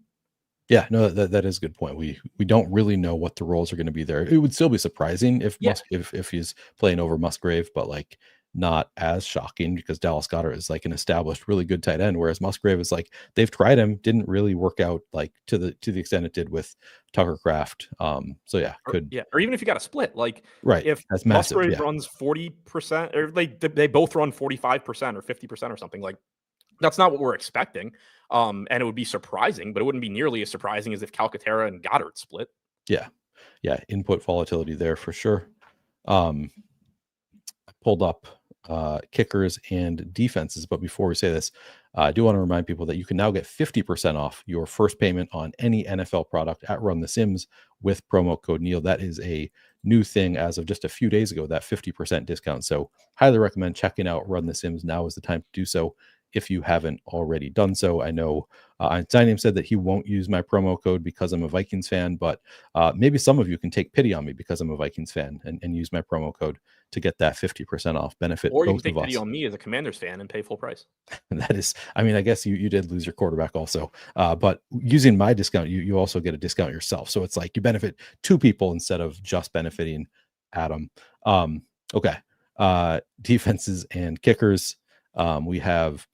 Yeah, no, that is a good point. We don't really know what the roles are going to be there. It would still be surprising if Yeah. if he's playing over Musgrave, but like not as shocking because Dallas Goedert is like an established, really good tight end, whereas Musgrave is like they've tried him, didn't really work out like to the extent it did with Tucker Craft. So yeah, could Or even if you got a split, like right. if That's massive. Musgrave Yeah, runs 40%, or they both run 45% or 50% or something, like that's not what we're expecting. And it would be surprising, but it wouldn't be nearly as surprising as if Calcaterra and Goddard split. yeah, yeah. Input volatility there for sure. I pulled up kickers and defenses, but before we say this, I do want to remind people that you can now get 50% off your first payment on any NFL product at Run the Sims with promo code Neil. That is a new thing as of just a few days ago, that 50% discount. So highly recommend checking out Run the Sims. Now is the time to do so if you haven't already done so. I know Einstein said that he won't use my promo code because I'm a Vikings fan, but maybe some of you can take pity on me because I'm a Vikings fan and use my promo code to get that 50% off benefit. Or you can Both take of pity us. on me as a Commanders fan and pay full price. And that is, I mean, I guess you did lose your quarterback also, but using my discount, you also get a discount yourself. So it's like you benefit two people instead of just benefiting Adam. Okay. Defenses and kickers. We have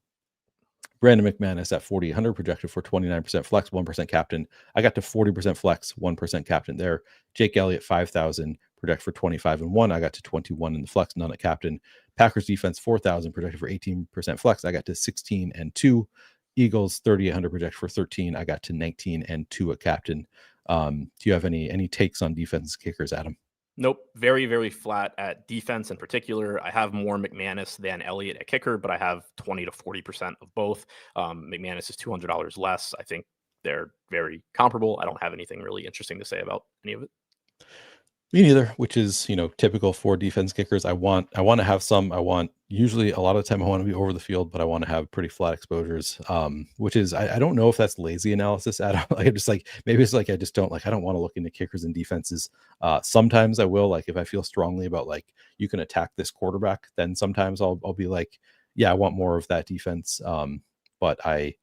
Brandon McManus at 4,800 projected for 29% flex, 1% captain. I got to 40% flex, 1% captain there. Jake Elliott, 5,000 projected for 25 and 1. I got to 21 in the flex, none at captain. Packers defense, 4,000 projected for 18% flex. I got to 16 and 2. Eagles, 3,800 projected for 13. I got to 19 and 2 at captain. Do you have any takes on defense kickers, Adam? Nope. Very, very flat at defense in particular. I have more McManus than Elliott at kicker, but I have 20 to 40% of both. McManus is $200 less. I think they're very comparable. I don't have anything really interesting to say about any of it. Me neither, which is, typical for defense kickers. I want to have some. I want usually a lot of the time I want to be over the field, but I want to have pretty flat exposures. Which is I don't know if that's lazy analysis, Adam. Like I'm just like maybe it's like I just don't like I don't want to look into kickers and defenses. Sometimes I will, like if I feel strongly about like you can attack this quarterback, then sometimes I'll be like, yeah, I want more of that defense. But I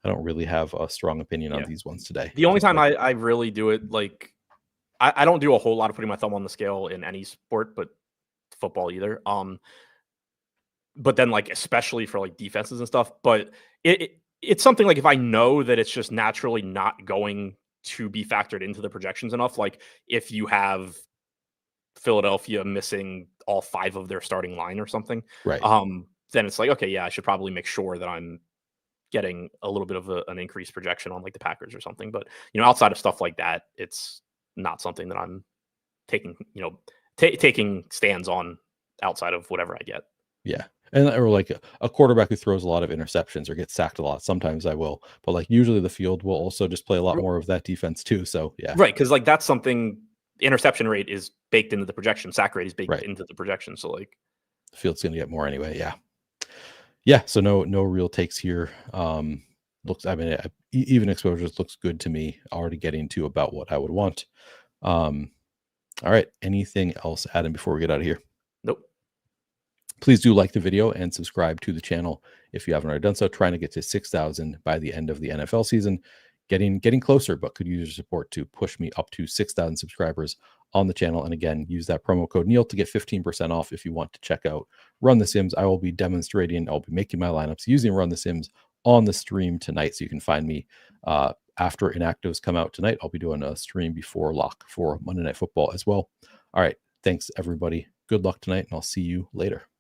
don't really have a strong opinion on these ones today. The only time I really do it, like I don't do a whole lot of putting my thumb on the scale in any sport, but football either. But then like especially for like defenses and stuff. But it's something like if I know that it's just naturally not going to be factored into the projections enough, like if you have Philadelphia missing all 5 of their starting line or something, Right. then it's like, okay, yeah, I should probably make sure that I'm getting a little bit of an increased projection on like the Packers or something. But outside of stuff like that, it's not something that I'm taking, taking stands on outside of whatever I get. Yeah. And or like a quarterback who throws a lot of interceptions or gets sacked a lot. Sometimes I will, but like usually the field will also just play a lot more of that defense too. So yeah. Right. Cause like that's something, interception rate is baked into the projection. Sack rate is baked into the projection. So like the field's going to get more anyway. Yeah. Yeah. So no real takes here. Even exposures looks good to me, already getting to about what I would want. All right. Anything else, Adam, before we get out of here? Nope. Please do like the video and subscribe to the channel if you haven't already done so. Trying to get to 6,000 by the end of the NFL season. Getting closer, but could use your support to push me up to 6,000 subscribers on the channel. And again, use that promo code Neil to get 15% off if you want to check out Run the Sims. I will be demonstrating, I'll be making my lineups using Run the Sims on the stream tonight. So you can find me after inactives come out tonight. I'll be doing a stream before lock for Monday Night Football as well. All right. Thanks, everybody. Good luck tonight, and I'll see you later.